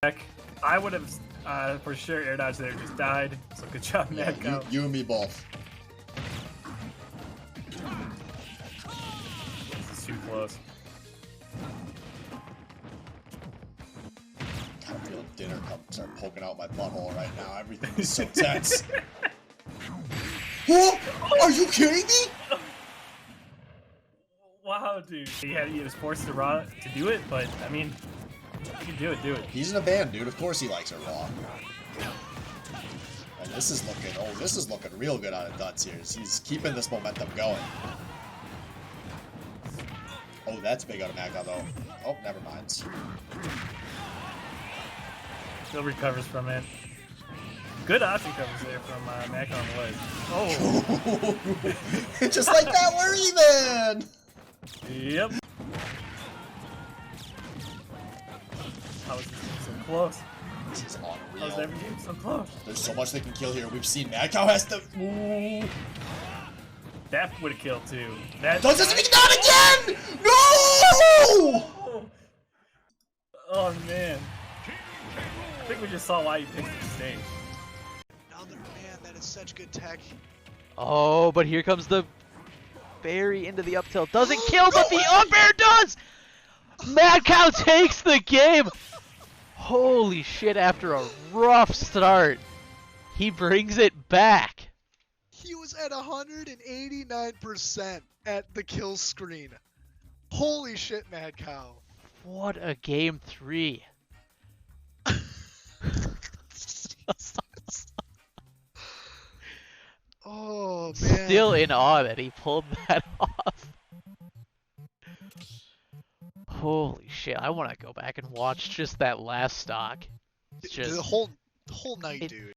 Heck, I would have for sure air dodge there, just died. So good job, Yeah, Mad you and me both. This is too close. God, I feel dinner cups are poking out my butthole right now. Everything is so tense. What? Are you kidding me? Wow, dude. He was forced to do it, but I mean, you can do it. He's in a band, dude. Of course he likes it raw. And this is looking real good out of Duds here. He's keeping this momentum going. Oh, that's big out of Maka though. Oh, never mind. Still recovers from it. Good option covers there from Mac on the ledge. Oh! Just like that, we're even! Yep. How is this game so close? This is How is unreal. every game so close? There's so much they can kill here. We've seen Mad Cow has to. Ooh. That would have killed too. That Does this mean not again? No! Oh man. I think we just saw why you picked the stage. Another man, that is such good tech. Oh, but here comes the berry into the up tilt. Doesn't kill, but the up air does! Mad Cow takes the game! Holy shit, after a rough start, he brings it back. He was at 189% at the kill screen. Holy shit, Mad Cow. What a game 3. Oh, man. Still in awe that he pulled that off. Holy shit, I want to go back and watch just that last stock. It's just The whole night, dude.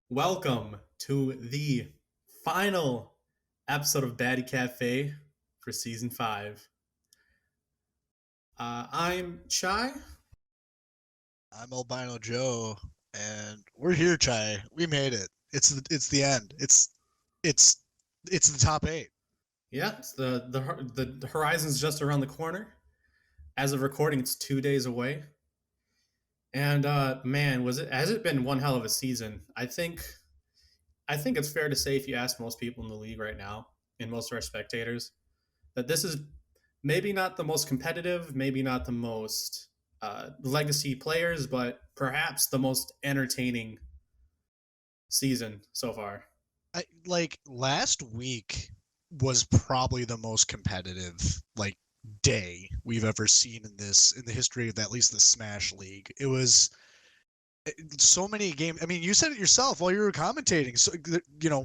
Welcome to the final episode of Baddy Café for season 5. I'm Chai. I'm Albino Joe, and we're here, Chai. We made it. It's the end. It's the top 8. Yeah, it's the horizon's just around the corner. As of recording, it's 2 days away. And man, has it been one hell of a season? I think it's fair to say, if you ask most people in the league right now, and most of our spectators, that this is maybe not the most competitive, maybe not the most legacy players, but perhaps the most entertaining season so far. Last week was probably the most competitive day we've ever seen in the history of at least the Smash League. It was so many games. I mean, you said it yourself while you were commentating. So,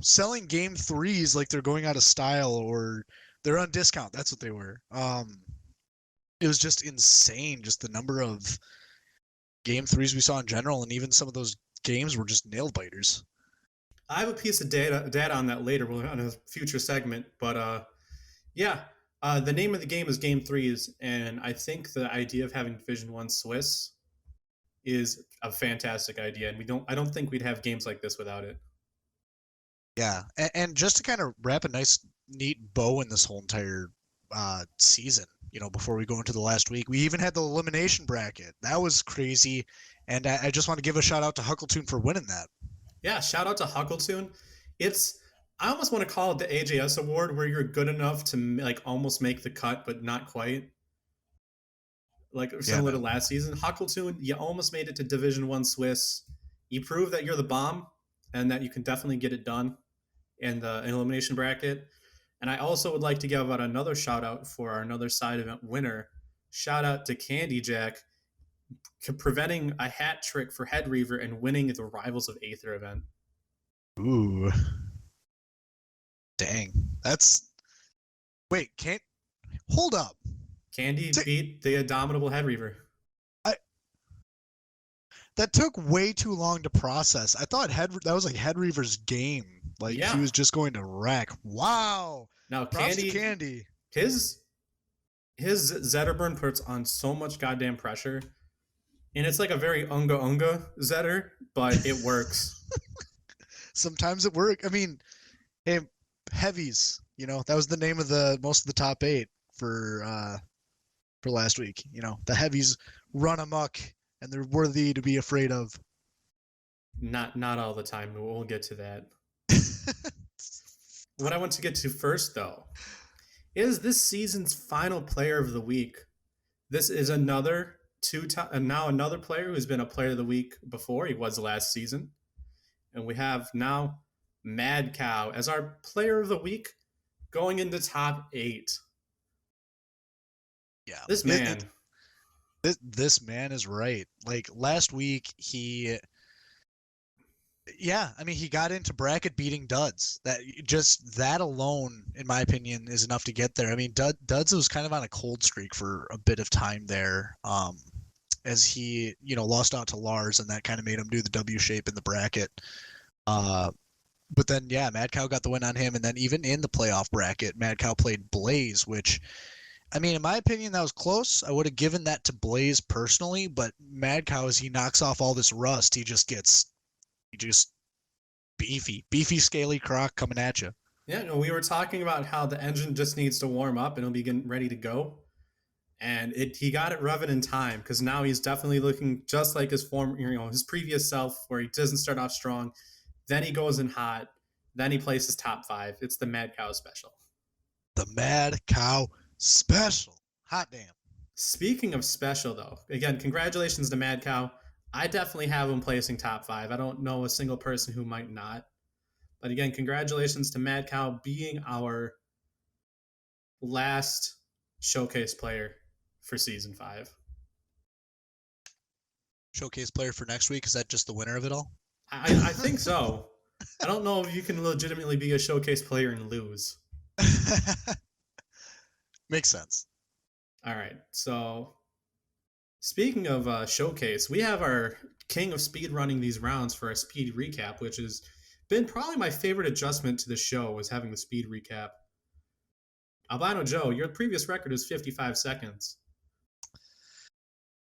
selling game 3s like they're going out of style or they're on discount. That's what they were. It was just insane, just the number of game 3s we saw in general, and even some of those games were just nail biters. I have a piece of data on that later on a future segment, but yeah. The name of the game is Game 3s, and I think the idea of having Division 1 Swiss is a fantastic idea, and I don't think we'd have games like this without it. Yeah, and just to kind of wrap a nice, neat bow in this whole entire season, before we go into the last week, we even had the elimination bracket. That was crazy, and I just want to give a shout out to Huckletune for winning that. Yeah, shout out to Huckletune. I almost want to call it the AJS award, where you're good enough to almost make the cut, but not quite. Similar to last season. Huckletune, you almost made it to Division 1 Swiss. You proved that you're the bomb and that you can definitely get it done in the elimination bracket. And I also would like to give out another shout out for our another side event winner. Shout out to Candy Jack, preventing a hat trick for Head Reaver and winning the Rivals of Aether event. Ooh. Dang. Hold up. Candy beat the Indomitable Head Reaver. That took way too long to process. I thought that was Head Reaver's game. He was just going to wreck. Wow. Now Props to Candy. his Zetterburn puts on so much goddamn pressure. And it's like a very unga Zetter, but it works. Sometimes it works. I mean, hey, heavies. That was the name of most of the top 8 for last week. The heavies run amok and they're worthy to be afraid of. Not all the time. We'll get to that. What I want to get to first, though, is this season's final player of the week. This is another another player who's been a player of the week before. He was last season. And we have now Mad Cow as our player of the week going into top 8. Yeah. This man. This man is right. Like last week, he got into bracket beating Duds. That alone, in my opinion, is enough to get there. I mean, Duds was kind of on a cold streak for a bit of time there, as he, lost out to Lars, and that kind of made him do the W shape in the bracket. But then, yeah, Mad Cow got the win on him, and then even in the playoff bracket, Mad Cow played Blaze, which, I mean, in my opinion, that was close. I would have given that to Blaze personally, but Mad Cow, as he knocks off all this rust, he just beefy, scaly croc coming at you. Yeah, no, we were talking about how the engine just needs to warm up and it'll be getting ready to go. And he got it revving in time, because now he's definitely looking just like his his previous self, where he doesn't start off strong, then he goes in hot, then he places top 5. It's the Mad Cow special. The Mad Cow special. Hot damn. Speaking of special, though, again, congratulations to Mad Cow. I definitely have him placing top 5. I don't know a single person who might not. But again, congratulations to Mad Cow being our last showcase player for season 5. Showcase player for next week? Is that just the winner of it all? I think so. I don't know if you can legitimately be a showcase player and lose. Makes sense. All right. So speaking of showcase, we have our king of speed running these rounds for our speed recap, which has been probably my favorite adjustment to the show, was having the speed recap. Albino Joe, your previous record is 55 seconds.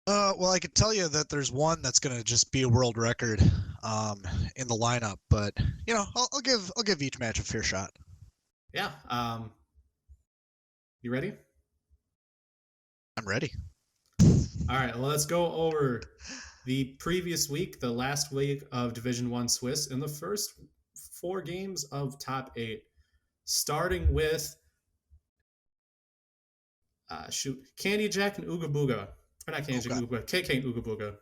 Well, I could tell you that there's one that's gonna just be a world record, in the lineup, but I'll give each match a fair shot. Yeah. You ready? I'm ready. All right. Well, let's go over the previous week, the last week of Division 1 Swiss, in the first 4 games of top 8, starting with Candy Jack and Ooga Booga. Or not Candy Jack, Ooga Booga. KK and Ooga Booga.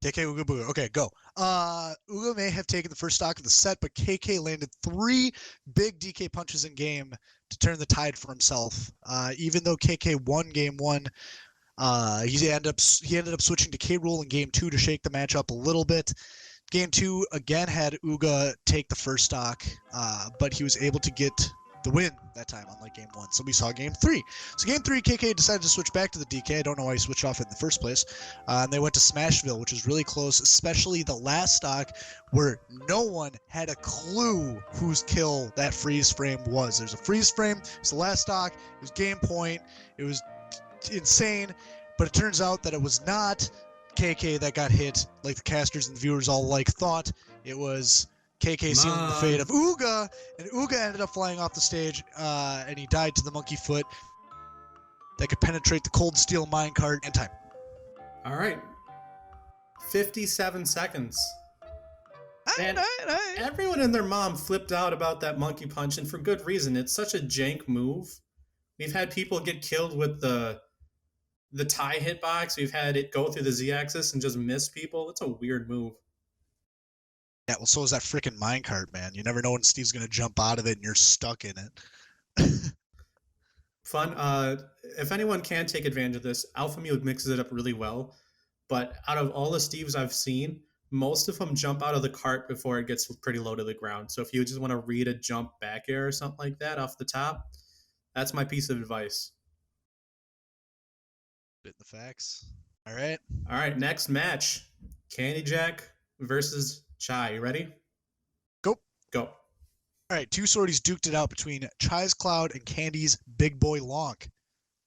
KK Ooga Booga. Okay, go. Ooga may have taken the first stock of the set, but KK landed 3 big DK punches in game to turn the tide for himself. Even though KK won game 1, he ended up switching to K Rule in game 2 to shake the match up a little bit. Game 2 again had Ooga take the first stock, but he was able to get the win that time, unlike game 1. So we saw game 3. So game 3, KK decided to switch back to the DK. I don't know why he switched off in the first place. And they went to Smashville, which was really close, especially the last stock where no one had a clue whose kill that freeze frame was. There's a freeze frame. It's the last stock. It was game point. It was insane. But it turns out that it was not KK that got hit, like the casters and viewers all thought. It was KK sealing the fate of Ooga, and Ooga ended up flying off the stage, and he died to the monkey foot that could penetrate the cold steel minecart and time. All right. 57 seconds. And everyone and their mom flipped out about that monkey punch, and for good reason. It's such a jank move. We've had people get killed with the tie hitbox. We've had it go through the Z-axis and just miss people. It's a weird move. Yeah, well, so is that freaking minecart, man. You never know when Steve's going to jump out of it and you're stuck in it. Fun. If anyone can take advantage of this, Alpha Mew mixes it up really well. But out of all the Steves I've seen, most of them jump out of the cart before it gets pretty low to the ground. So if you just want to read a jump back air or something like that off the top, that's my piece of advice. Bit the facts. All right. All right, next match. Candy Jack versus Chai. You ready? Go. Go. All right, 2 sorties duked it out between Chai's Cloud and Candy's Big Boy Lonk.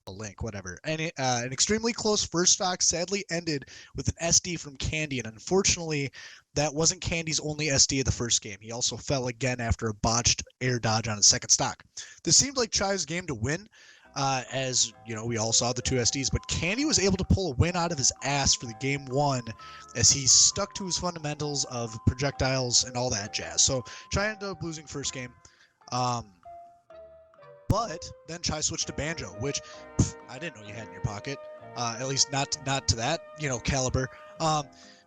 a link, whatever. And an extremely close first stock sadly ended with an SD from Candy, and unfortunately, that wasn't Candy's only SD of the first game. He also fell again after a botched air dodge on his second stock. This seemed like Chai's game to win, as we all saw the two SDs, but Candy was able to pull a win out of his ass for the game one, as he stuck to his fundamentals of projectiles and all that jazz. So Chai ended up losing first game. But then Chai switched to Banjo, which I didn't know you had in your pocket. At least not to that, caliber.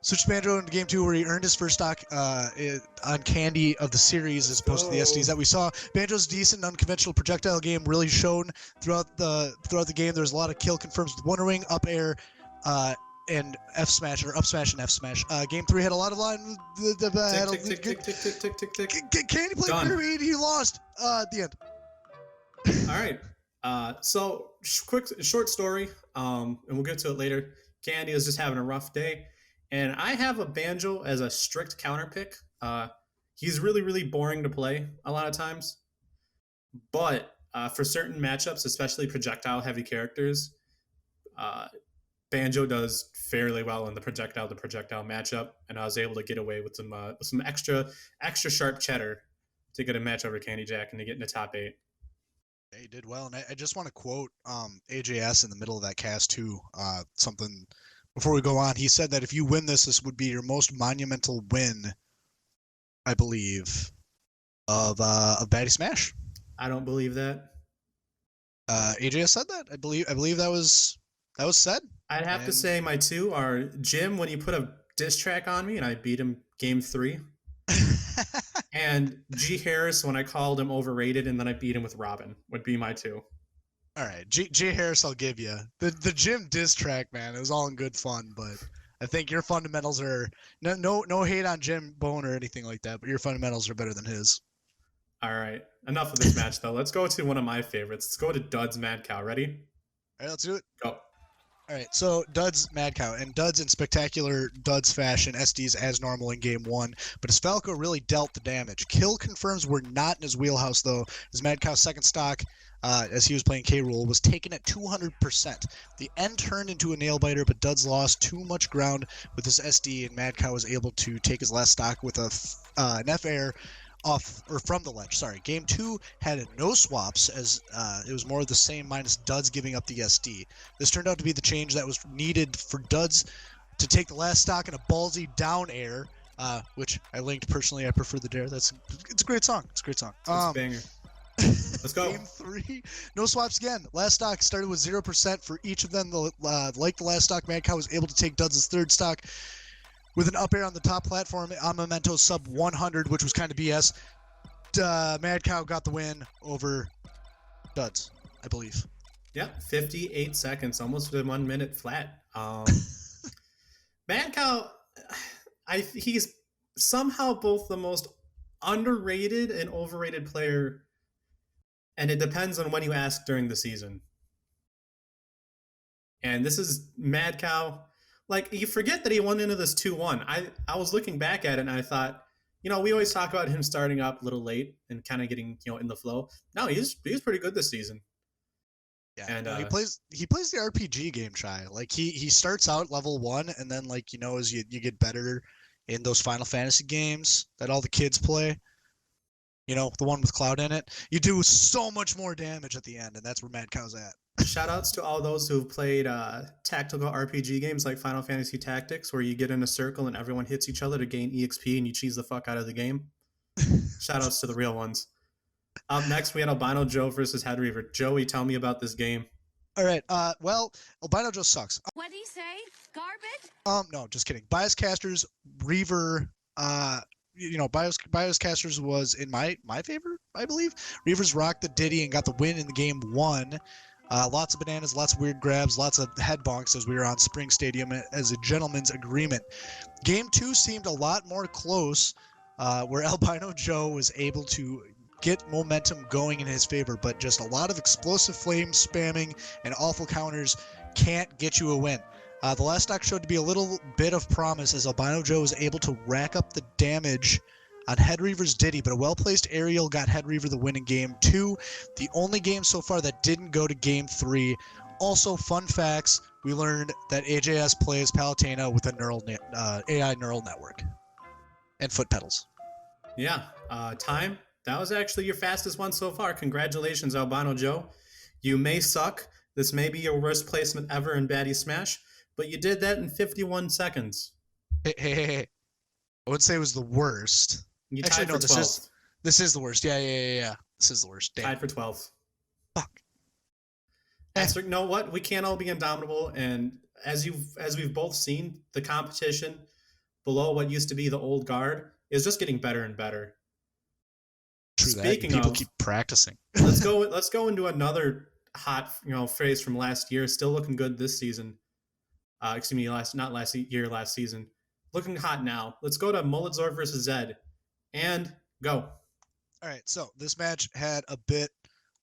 Switched to Banjo into game two, where he earned his first stock on Candy of the series, as opposed to the SDs that we saw. Banjo's decent, unconventional projectile game really shown throughout the game. There was a lot of kill confirms with Wonder Wing, up air, and F smash, or up smash and F smash. Game three had a lot of line. Tick, tick, tick, tick, tick, tick, tick, tick. Candy played Done. very. He lost at the end. All right. So short story, and we'll get to it later. Candy is just having a rough day, and I have a Banjo as a strict counter pick. He's really, really boring to play a lot of times, but for certain matchups, especially projectile-heavy characters, Banjo does fairly well in the projectile-to-projectile matchup, and I was able to get away with some extra sharp cheddar to get a match over Candy Jack and to get in the top 8. He did well, and I just want to quote AJS in the middle of that cast too. Something before we go on. He said that if you win this would be your most monumental win, I believe, of Baddy Smash. I don't believe that. AJS said that. I believe that was said. I'd have to say my two are Jim when he put a diss track on me and I beat him game 3. And G Harris when I called him overrated and then I beat him with Robin would be my two. All right, G Harris, I'll give you the Jim diss track, man. It was all in good fun, but I think your fundamentals are no hate on Jim Bone or anything like that, but your fundamentals are better than his. All right, enough of this match though. Let's go to one of my favorites. Let's go to Duds Mad Cow. Ready? All right, let's do it. Go. All right, so Duds Mad Cow, and Duds in spectacular Duds fashion, SDs as normal in game 1, but as Falco really dealt the damage. Kill confirms were not in his wheelhouse though, as Mad Cow's second stock, as he was playing K-Rool, was taken at 200%. The end turned into a nail biter, but Duds lost too much ground with his SD, and Mad Cow was able to take his last stock with an F-Air off or from the ledge. Sorry, game 2 had no swaps, as it was more of the same minus Duds giving up the SD. This turned out to be the change that was needed for Duds to take the last stock in a ballsy down air, which I linked personally. I prefer the dare. It's a great song. It's a great song. It's a banger. Let's go. Game 3, no swaps again. Last stock started with 0% for each of them. Like the last stock, Mad Cow was able to take Duds' third stock with an up air on the top platform on Memento sub 100, which was kind of BS. Mad Cow got the win over Duds, I believe. Yeah, 58 seconds, almost to 1 minute flat. Mad Cow, he's somehow both the most underrated and overrated player, and it depends on when you ask during the season. And this is Mad Cow. Like, you forget that he went into this 2-1. I was looking back at it and I thought, we always talk about him starting up a little late and kind of getting, in the flow. No, he's pretty good this season. Yeah, and he plays the RPG game, Chai. Like he starts out level 1, and then as you get better in those Final Fantasy games that all the kids play, the one with Cloud in it, you do so much more damage at the end, and that's where Mad Cow's at. Shout outs to all those who've played tactical RPG games like Final Fantasy Tactics, where you get in a circle and everyone hits each other to gain EXP and you cheese the fuck out of the game. Shout outs to the real ones. Up next, we had Albino Joe versus Head Reaver. Joey, tell me about this game. All right. Well, Albino Joe sucks. What'd he say? Garbage? No, just kidding. Bias Casters, Reaver, Bios Casters was in my favor, I believe. Reavers rocked the Diddy and got the win in the game 1. Lots of bananas, lots of weird grabs, lots of head bonks as we were on Spring Stadium as a gentleman's agreement. Game 2 seemed a lot more close, where Albino Joe was able to get momentum going in his favor, but just a lot of explosive flame spamming and awful counters can't get you a win. The last stock showed to be a little bit of promise, as Albino Joe was able to rack up the damage on Head Reaver's Diddy, but a well-placed aerial got Head Reaver the win in game 2. The only game so far that didn't go to game 3, Also, fun facts, we learned that AJS plays Palutena with a AI neural network and foot pedals. Yeah, time. That was actually your fastest one so far. Congratulations, Albano Joe. You may suck. This may be your worst placement ever in Baddie Smash, but you did that in 51 seconds. Hey. I wouldn't say it was the worst. You Actually, tied no, for 12th. this is the worst. Yeah. This is the worst. Damn. Tied for 12th. Fuck. You know what? We can't all be indomitable, and as we've both seen, the competition below what used to be the old guard is just getting better and better. True Speaking that. People of, keep practicing. let's go into another hot phrase from last year. Still looking good this season. Excuse me, last season. Looking hot now. Let's go to Mulledzor versus Zed, and go. All right, so this match had a bit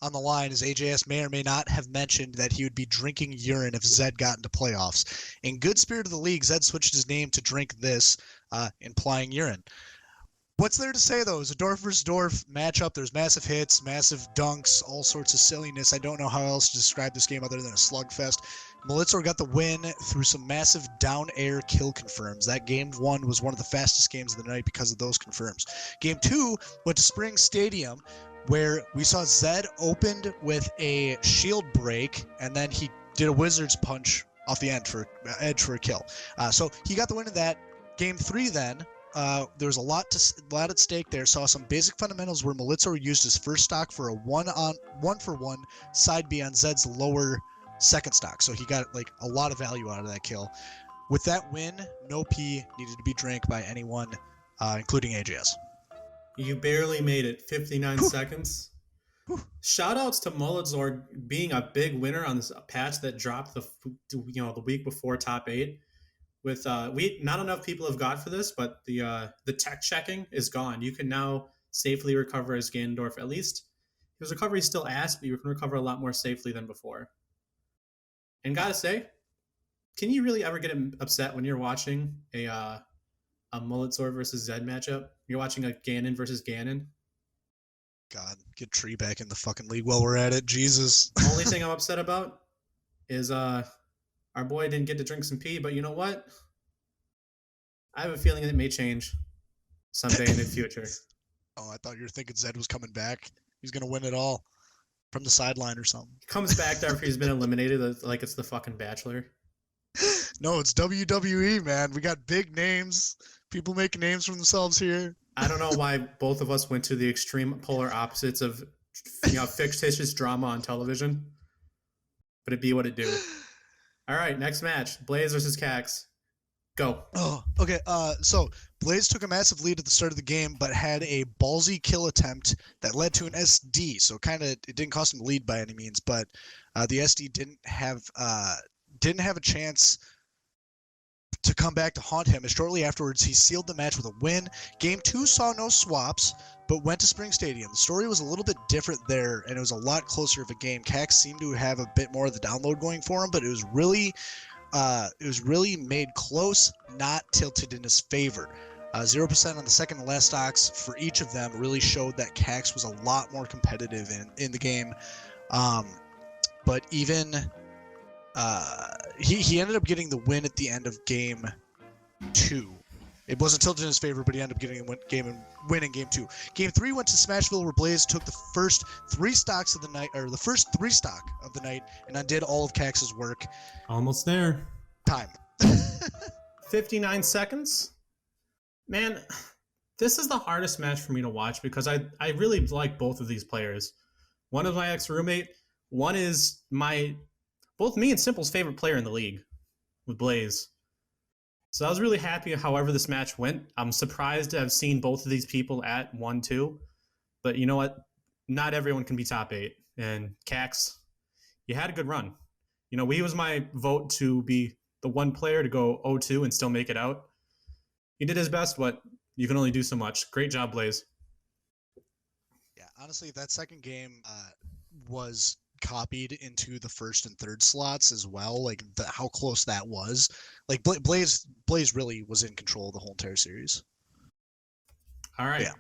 on the line, as AJS may or may not have mentioned that he would be drinking urine if Zed got into playoffs. In good spirit of the league, Zed switched his name to Drink This, implying urine. What's there to say, though? It was a Dorf versus Dorf matchup. There's massive hits, massive dunks, all sorts of silliness. I don't know how else to describe this game other than a slugfest. Mulledzor got the win through some massive down air kill confirms. That game 1 was one of the fastest games of the night because of those confirms. Game 2 went to Spring Stadium, where we saw Zed opened with a shield break, and then he did a wizard's punch off the edge for a kill. So he got the win in that. Game 3 then. There was a lot at stake there. Saw some basic fundamentals where Mulledzor used his first stock for a one-for-one side B on Zed's lower second stock. So he got like a lot of value out of that kill. With that win, no P needed to be drank by anyone, including AJS. You barely made it. 59 seconds. Whew. Shoutouts to Mulledzor being a big winner on this patch that dropped the week before top 8. With not enough people have got for this, but the tech checking is gone. You can now safely recover as Ganondorf. At least his recovery is still ass, but you can recover a lot more safely than before. And gotta say, can you really ever get upset when you're watching a Mulledzor versus Zed matchup? You're watching a Ganon versus Ganon. God, get Tree back in the fucking league while we're at it. Jesus. Only thing I'm upset about is our boy didn't get to drink some pee, but you know what? I have a feeling it may change someday in the future. Oh, I thought you were thinking Zed was coming back. He's going to win it all from the sideline or something. He comes back after he's been eliminated like it's the fucking Bachelor. No, it's WWE, man. We got big names. People making names for themselves here. I don't know why both of us went to the extreme polar opposites of fictitious drama on television, but it be what it do. All right, next match. Blaze versus Cax. Go. Oh, okay. So Blaze took a massive lead at the start of the game, but had a ballsy kill attempt that led to an SD. So it didn't cost him the lead by any means, but the SD didn't have a chance to come back to haunt him. And shortly afterwards, he sealed the match with a win. Game 2 saw no swaps, but went to Spring Stadium. The story was a little bit different there, and it was a lot closer of a game. Cax seemed to have a bit more of the download going for him, but it was really made close, not tilted in his favor. 0% on the second and last stocks for each of them really showed that Cax was a lot more competitive in the game. But even he ended up getting the win at the end of game 2. It wasn't tilted in his favor, but he ended up getting a win in game 2. Game 3 went to Smashville, where Blaze took the first 3 stocks of the night, or the first 3 stock of the night, and undid all of Cax's work. Almost there. Time. 59 seconds? Man, this is the hardest match for me to watch because I really like both of these players. One is my ex-roommate. One is both me and Simple's favorite player in the league with Blaze. So I was really happy however this match went. I'm surprised to have seen both of these people at 1-2. But you know what? Not everyone can be top 8. And Cax, you had a good run. He was my vote to be the one player to go 0-2 and still make it out. He did his best, but you can only do so much. Great job, Blaze. Yeah, honestly, that second game was copied into the first and third slots as well. Like how close that was. Like Blaze really was in control of the whole entire series. All right. Yeah.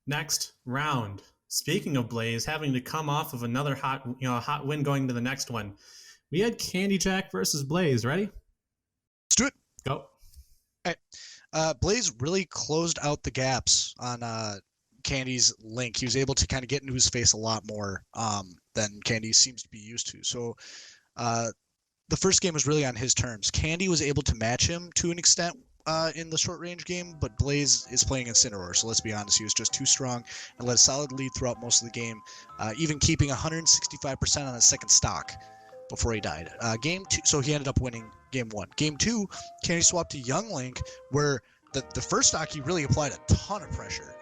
Next round. speaking of Blaze, having to come off of another hot win going to the next one, we had Candy Jack versus Blaze. Ready? Let's do it. Go. All right. Blaze really closed out the gaps on Candy's Link. He was able to kind of get into his face a lot more than Candy seems to be used to. So the first game was really on his terms. Candy was able to match him to an extent in the short range game, but Blaze is playing Incineroar, so let's be honest, he was just too strong and led a solid lead throughout most of the game, even keeping 165% on his second stock before he died. Game 2, so he ended up winning game 1. Game 2, Candy swapped to Young Link, where the first stock he really applied a ton of pressure.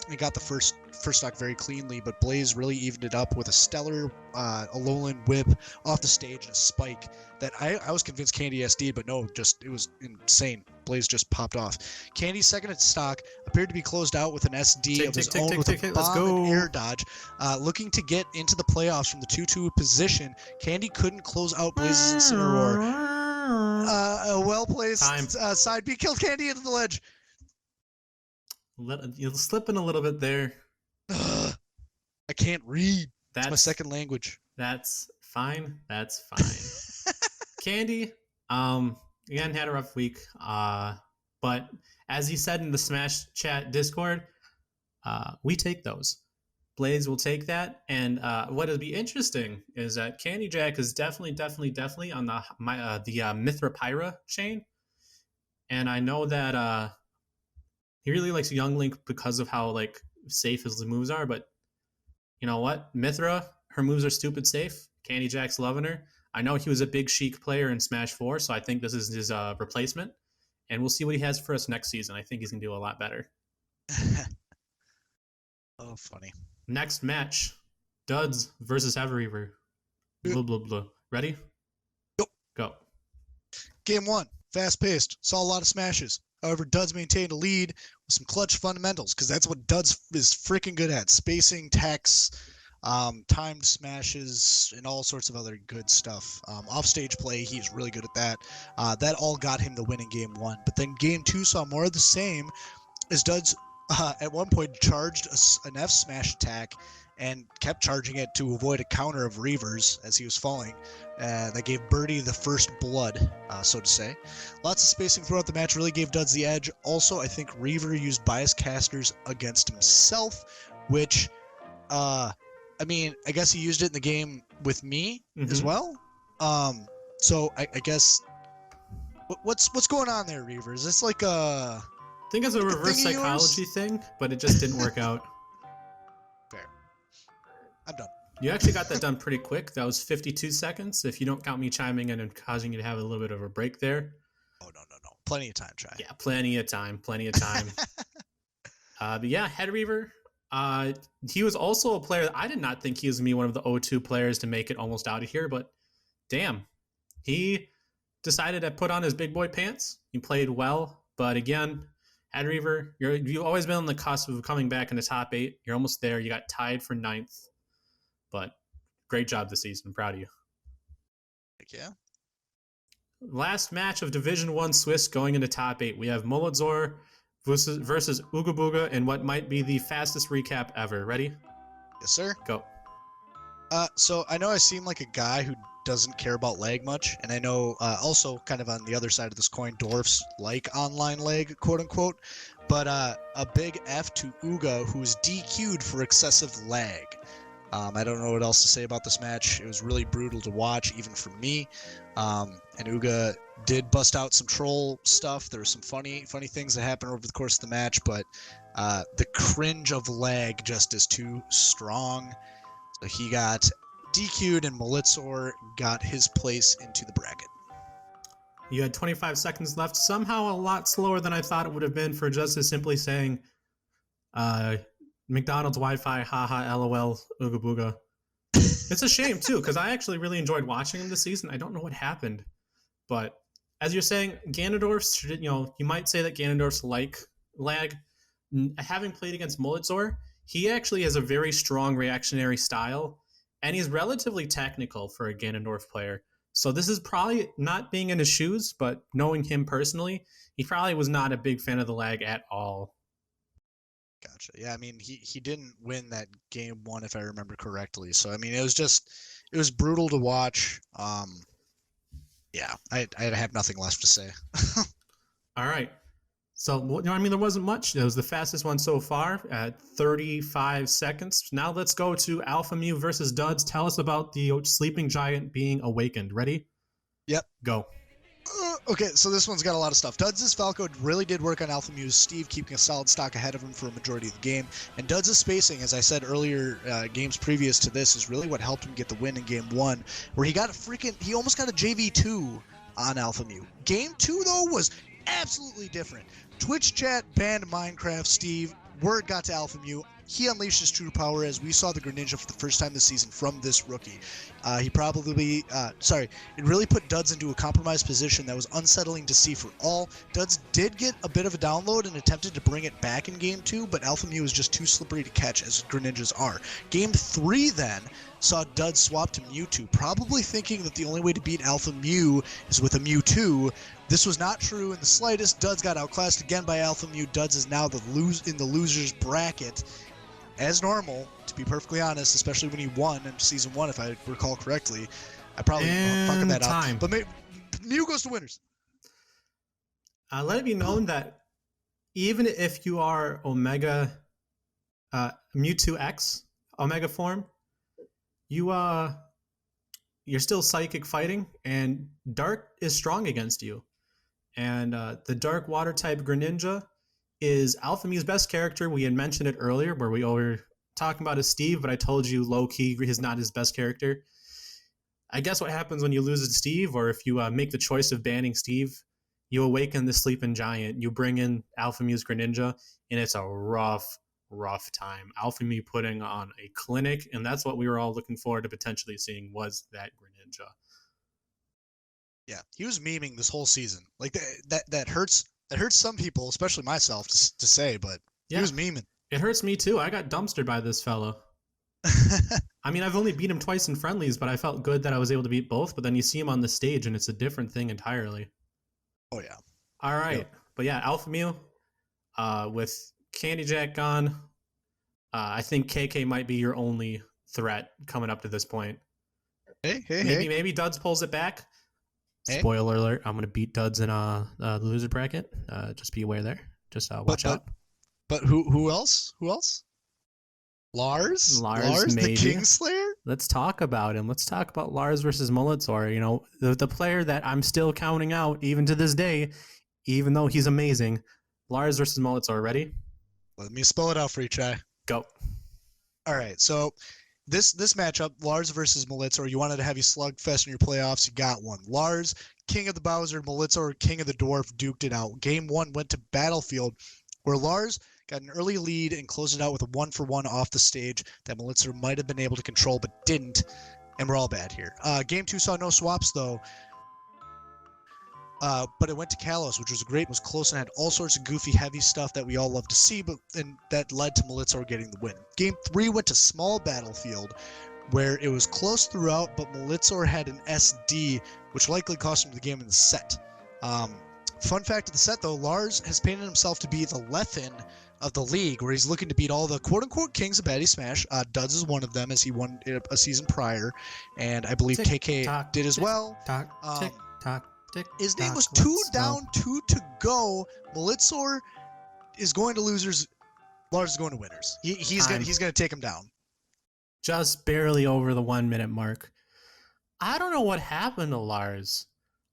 He got the first stock very cleanly, but Blaze really evened it up with a stellar Alolan whip off the stage and a spike that I was convinced Candy SD'd, but no, it was insane. Blaze just popped off. Candy's second stock appeared to be closed out with an SD of his own with a bomb and air dodge. Looking to get into the playoffs from the 2-2 position, Candy couldn't close out Blaze's Incineroar. A well-placed side B killed Candy into the ledge. You're slipping a little bit there. I can't read. That's my second language. That's fine. That's fine. Candy, again, had a rough week. But as he said in the Smash Chat Discord, we take those. Blaze will take that. And what will be interesting is that Candy Jack is definitely on the Mithra Pyra chain. And I know that he really likes Young Link because of how safe his moves are, but you know what? Mithra, her moves are stupid safe. Candy Jack's loving her. I know he was a big Sheik player in Smash 4, so I think this is his replacement. And we'll see what he has for us next season. I think he's going to do a lot better. Oh, funny. Next match, Duds versus Heavy Reaver. Blah, blah, blah. Ready? Go. Game 1, fast-paced. Saw a lot of smashes. However, Duds maintained a lead with some clutch fundamentals, because that's what Duds is freaking good at. Spacing, techs, timed smashes, and all sorts of other good stuff. Offstage play, he's really good at that. That all got him the win in Game 1. But then Game 2 saw more of the same, as Duds at one point charged an F smash attack and kept charging it to avoid a counter of Reavers as he was falling. That gave Birdie the first blood, so to say. Lots of spacing throughout the match really gave Duds the edge. Also, I think Reaver used bias casters against himself, which, I guess he used it in the game with me as well. So I guess, what's going on there, Reaver? Is this like a... I think it's a reverse psychology thing, but it just didn't work out. Fair. I'm done. You actually got that done pretty quick. That was 52 seconds. If you don't count me chiming in and causing you to have a little bit of a break there. Oh, no. Plenty of time, Try. Yeah, plenty of time. But yeah, Head Reaver. He was also a player that I did not think he was going to be one of the O2 players to make it almost out of here, but damn. He decided to put on his big boy pants. He played well, but again, Head Reaver, you've always been on the cusp of coming back in the top 8. You're almost there. You got tied for 9th. But great job this season. Proud of you. Heck yeah. Last match of Division 1 Swiss going into top 8. We have Molozor versus Ooga Booga in what might be the fastest recap ever. Ready? Yes, sir. Go. So I know I seem like a guy who doesn't care about lag much, and I know also kind of on the other side of this coin, dwarfs like online lag, quote unquote. But a big F to Ooga, who's DQ'd for excessive lag. I don't know what else to say about this match. It was really brutal to watch, even for me. And Ooga did bust out some troll stuff. There were some funny things that happened over the course of the match, but the cringe of lag just is too strong. So he got DQ'd, and Molozor got his place into the bracket. You had 25 seconds left. Somehow a lot slower than I thought it would have been for just as simply saying, McDonald's Wi-Fi, haha, LOL, Ooga Booga. It's a shame, too, because I actually really enjoyed watching him this season. I don't know what happened. But as you're saying, Ganondorf's, you might say that Ganondorf's like lag. Having played against Molozor, he actually has a very strong reactionary style, and he's relatively technical for a Ganondorf player. So this is probably not being in his shoes, but knowing him personally, he probably was not a big fan of the lag at all. Gotcha. Yeah, I mean, he didn't win that game one, if I remember correctly. So, I mean, it was brutal to watch. Yeah, I have nothing left to say. All right. So, I mean, there wasn't much. It was the fastest one so far at 35 seconds. Now let's go to Alpha Mu versus Duds. Tell us about the sleeping giant being awakened. Ready? Yep. Go. Okay, so this one's got a lot of stuff. Duds' Falco really did work on Alpha Mu's Steve, keeping a solid stock ahead of him for a majority of the game. And Duds' spacing, as I said earlier, games previous to this, is really what helped him get the win in Game 1, where he almost got a JV2 on Alpha Mu. Game 2, though, was absolutely different. Twitch chat banned Minecraft Steve. Word got to Alpha Mu. He unleashed his true power as we saw the Greninja for the first time this season from this rookie. It really put Duds into a compromised position that was unsettling to see for all. Duds did get a bit of a download and attempted to bring it back in Game 2, but Alpha Mu was just too slippery to catch, as Greninjas are. Game 3 then saw Duds swap to Mewtwo, probably thinking that the only way to beat Alpha Mu is with a Mewtwo. This was not true in the slightest. Duds got outclassed again by Alpha Mu. Duds is now in the losers bracket. As normal, to be perfectly honest, especially when he won in Season 1, if I recall correctly. I probably fucking that up. But Mew goes to winners. Let it be known that even if you are Omega Mewtwo X Omega form, you're still psychic fighting, and Dark is strong against you. And the Dark Water type Greninja is Alpha Mew's best character. We had mentioned it earlier where we were talking about his Steve, but I told you low-key is not his best character. I guess what happens when you lose to Steve, or if you make the choice of banning Steve, you awaken the sleeping giant, you bring in Alpha Mew's Greninja, and it's a rough time. Alpha Mew putting on a clinic, and that's what we were all looking forward to potentially seeing was that Greninja. Yeah, he was memeing this whole season. Like that hurts. It hurts some people, especially myself, to say, but he was memeing. It hurts me too. I got dumpstered by this fellow. I mean, I've only beat him twice in friendlies, but I felt good that I was able to beat both. But then you see him on the stage, and it's a different thing entirely. Oh, yeah. All right. Yep. But yeah, Alpha Mew, with Candy Jack gone, I think KK might be your only threat coming up to this point. Maybe Duds pulls it back. Hey. Spoiler alert, I'm going to beat Duds in the loser bracket. Just be aware there. Just watch out. But who else? Who else? Lars, maybe. The Kingslayer? Let's talk about him. Let's talk about Lars versus Molitzor. You know, the player that I'm still counting out even to this day, even though he's amazing. Lars versus Molitzor. Ready? Let me spell it out for you, Chai. Go. All right, so this matchup, Lars versus Molitzor, you wanted to have you slugfest in your playoffs, you got one. Lars, King of the Bowser, Molitzor, King of the Dwarf, duked it out. Game 1 went to Battlefield, where Lars got an early lead and closed it out with a 1-for-1 off the stage that Molitzor might have been able to control but didn't, and we're all bad here. Game 2 saw no swaps though, but it went to Kalos, which was great, was close, and had all sorts of goofy, heavy stuff that we all love to see, and that led to Molitzor getting the win. Game 3 went to Small Battlefield, where it was close throughout, but Molitzor had an SD, which likely cost him the game in the set. Fun fact of the set, though, Lars has painted himself to be the Lethin of the league, where he's looking to beat all the quote-unquote kings of Baddy Smash. Duds is one of them, as he won a season prior, and I believe KK did as well. His name was 2 down, 2 to go. Molitzor is going to losers. Lars is going to winners. He's gonna take him down. Just barely over the 1 minute mark. I don't know what happened to Lars.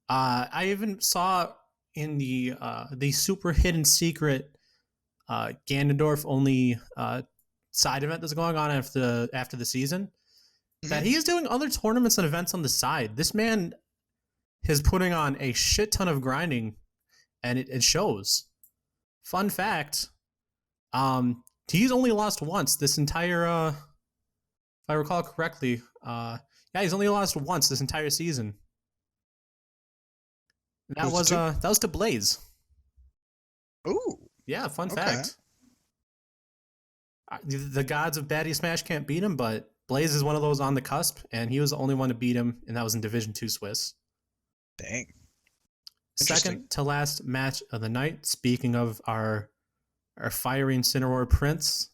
I even saw in the super hidden secret Ganondorf only side event that's going on after the season, that he is doing other tournaments and events on the side. This man is putting on a shit ton of grinding, and it shows. Fun fact, he's only lost once this entire, if I recall correctly, he's only lost once this entire season. That was to Blaze. Ooh. Yeah, fun fact. The gods of Baddy Smash can't beat him, but Blaze is one of those on the cusp, and he was the only one to beat him, and that was in Division 2 Swiss. Dang. Second to last match of the night, speaking of our our fiery Incineroar Prince,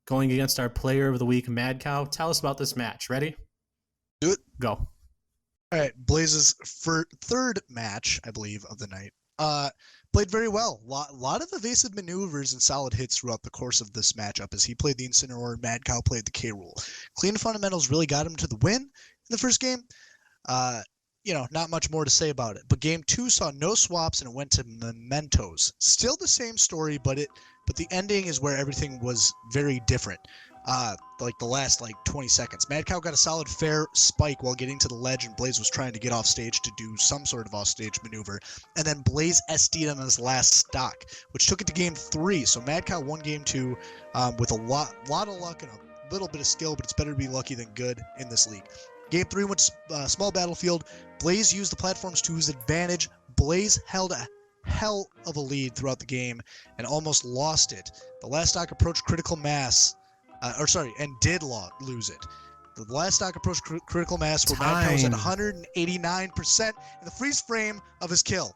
going against our player of the week, Mad Cow. Tell us about this match. Ready? Do it. Go. All right, Blaze's third match, I believe, of the night. Played very well. Lot of evasive maneuvers and solid hits throughout the course of this matchup as he played the Incineroar and Mad Cow played the K Rool. Clean fundamentals really got him to the win in the first game. Not much more to say about it. But game 2 saw no swaps and it went to mementos. Still the same story, but the ending is where everything was very different. Like the last 20 seconds. Mad Cow got a solid fair spike while getting to the ledge, and Blaze was trying to get off stage to do some sort of offstage maneuver. And then Blaze SD'd on his last stock, which took it to game 3. So Mad Cow won game 2 with a lot of luck and a little bit of skill, but it's better to be lucky than good in this league. Game 3 went to small battlefield. Blaze used the platforms to his advantage. Blaze held a hell of a lead throughout the game and almost lost it. The last stock approached critical mass. And did lose it. The last stock approached critical mass where Mad Cow was at 189% in the freeze frame of his kill.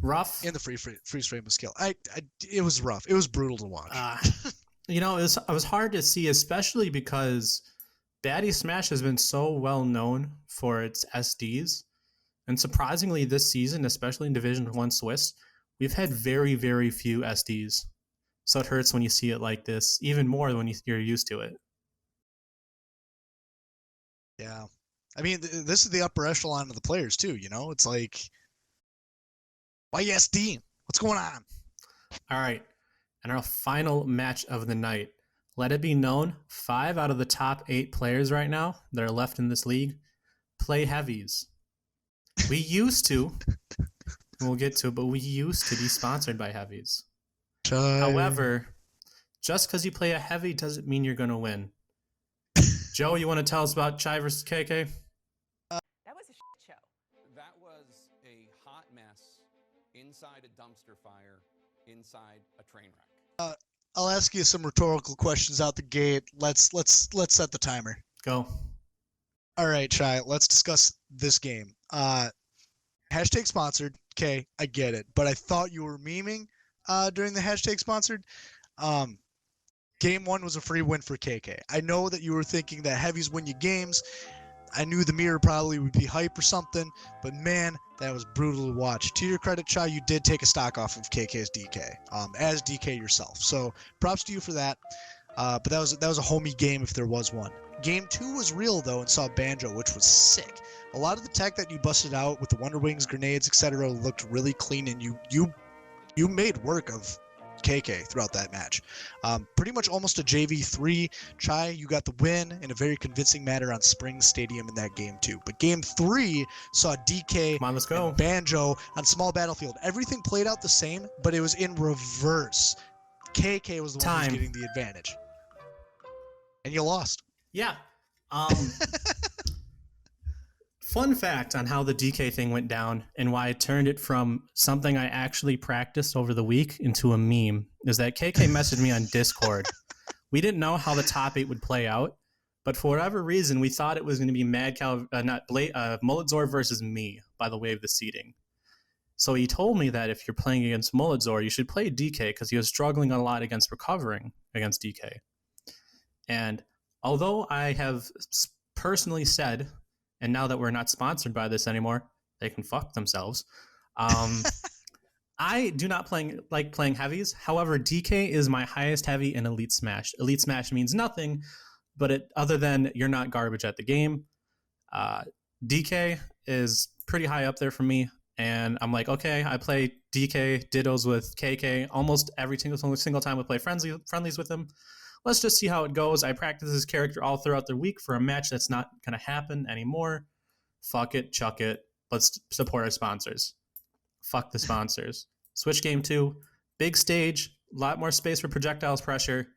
Rough. In the freeze frame of his kill. It was rough. It was brutal to watch. It was hard to see, especially because Baddy Smash has been so well known for its SDs. And surprisingly, this season, especially in Division 1 Swiss, we've had very, very few SDs. So it hurts when you see it like this, even more when you're used to it. Yeah. I mean, this is the upper echelon of the players, too, It's like, why SD? What's going on? All right. And our final match of the night. Let it be known, 5 out of the top 8 players right now that are left in this league play heavies. We used to, and we'll get to it, but we used to be sponsored by heavies. However, just because you play a heavy doesn't mean you're going to win. Joe, you want to tell us about Chai versus KK? That was a shit show. That was a hot mess inside a dumpster fire, inside a train wreck. I'll ask you some rhetorical questions out the gate. Let's set the timer. Go. All right, Chai, let's discuss this game. Hashtag sponsored. Okay, I get it. But I thought you were memeing during the hashtag sponsored. Game 1 was a free win for KK. I know that you were thinking that heavies win you games. I knew the mirror probably would be hype or something, but man, that was brutal to watch. To your credit, Chai, you did take a stock off of KK's DK, as DK yourself. So props to you for that. But that was a homie game if there was one. Game 2 was real though and saw Banjo, which was sick. A lot of the tech that you busted out with the Wonder Wings, grenades, etc. looked really clean, and you made work of KK throughout that match. Pretty much almost a JV3. Chai, you got the win in a very convincing manner on Spring Stadium in that game too. But game 3 saw DK Come on, let's go. and Banjo on small battlefield. Everything played out the same, but it was in reverse. KK was the one who was getting the advantage. And you lost. Yeah. Fun fact on how the DK thing went down and why I turned it from something I actually practiced over the week into a meme is that KK messaged me on Discord. We didn't know how the top 8 would play out, but for whatever reason, we thought it was going to be Mulledzor versus me by the way of the seeding. So he told me that if you're playing against Mulledzor, you should play DK because he was struggling a lot against recovering against DK. And although I have personally said, and now that we're not sponsored by this anymore, they can fuck themselves. I do not like playing heavies. However, DK is my highest heavy in Elite Smash. Elite Smash means nothing, but other than you're not garbage at the game. DK is pretty high up there for me. And I'm like, okay, I play DK dittos with KK almost every single time we play friendlies with him. Let's just see how it goes. I practice this character all throughout the week for a match that's not going to happen anymore. Fuck it, chuck it. Let's support our sponsors. Fuck the sponsors. Switch game 2. Big stage. A lot more space for projectiles pressure.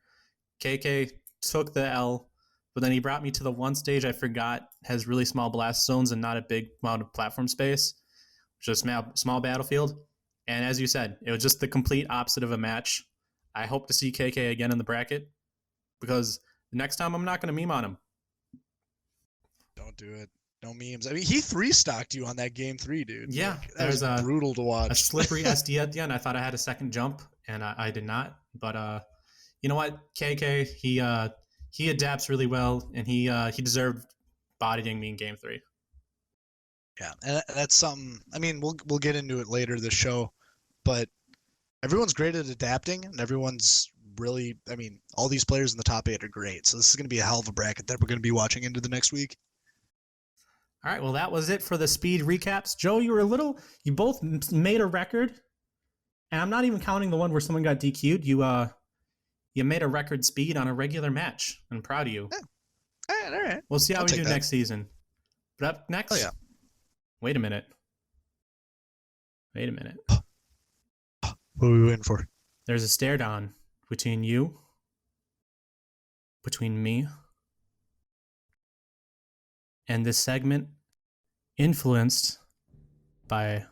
KK took the L, but then he brought me to the one stage I forgot has really small blast zones and not a big amount of platform space. Just small battlefield. And as you said, it was just the complete opposite of a match. I hope to see KK again in the bracket, because the next time I'm not going to meme on him. Don't do it. No memes. I mean, he 3-stocked you on that game 3, dude. Yeah, Like, that was brutal to watch. A slippery SD at the end. I thought I had a second jump, and I did not. But you know what, KK, he adapts really well, and he deserved bodying me in game 3. Yeah, and that's something. I mean, we'll get into it later this show, but everyone's great at adapting, and everyone's really. I mean, all these players in the top 8 are great. So this is going to be a hell of a bracket that we're going to be watching into the next week. All right, well, that was it for the speed recaps. Joe, you both made a record, and I'm not even counting the one where someone got DQ'd. You made a record speed on a regular match. I'm proud of you. Yeah. All right. We'll see how I'll we do take that. next season. But up next, Oh yeah. Wait a minute. What are we waiting for? There's a stare down between you, between me, and this segment influenced by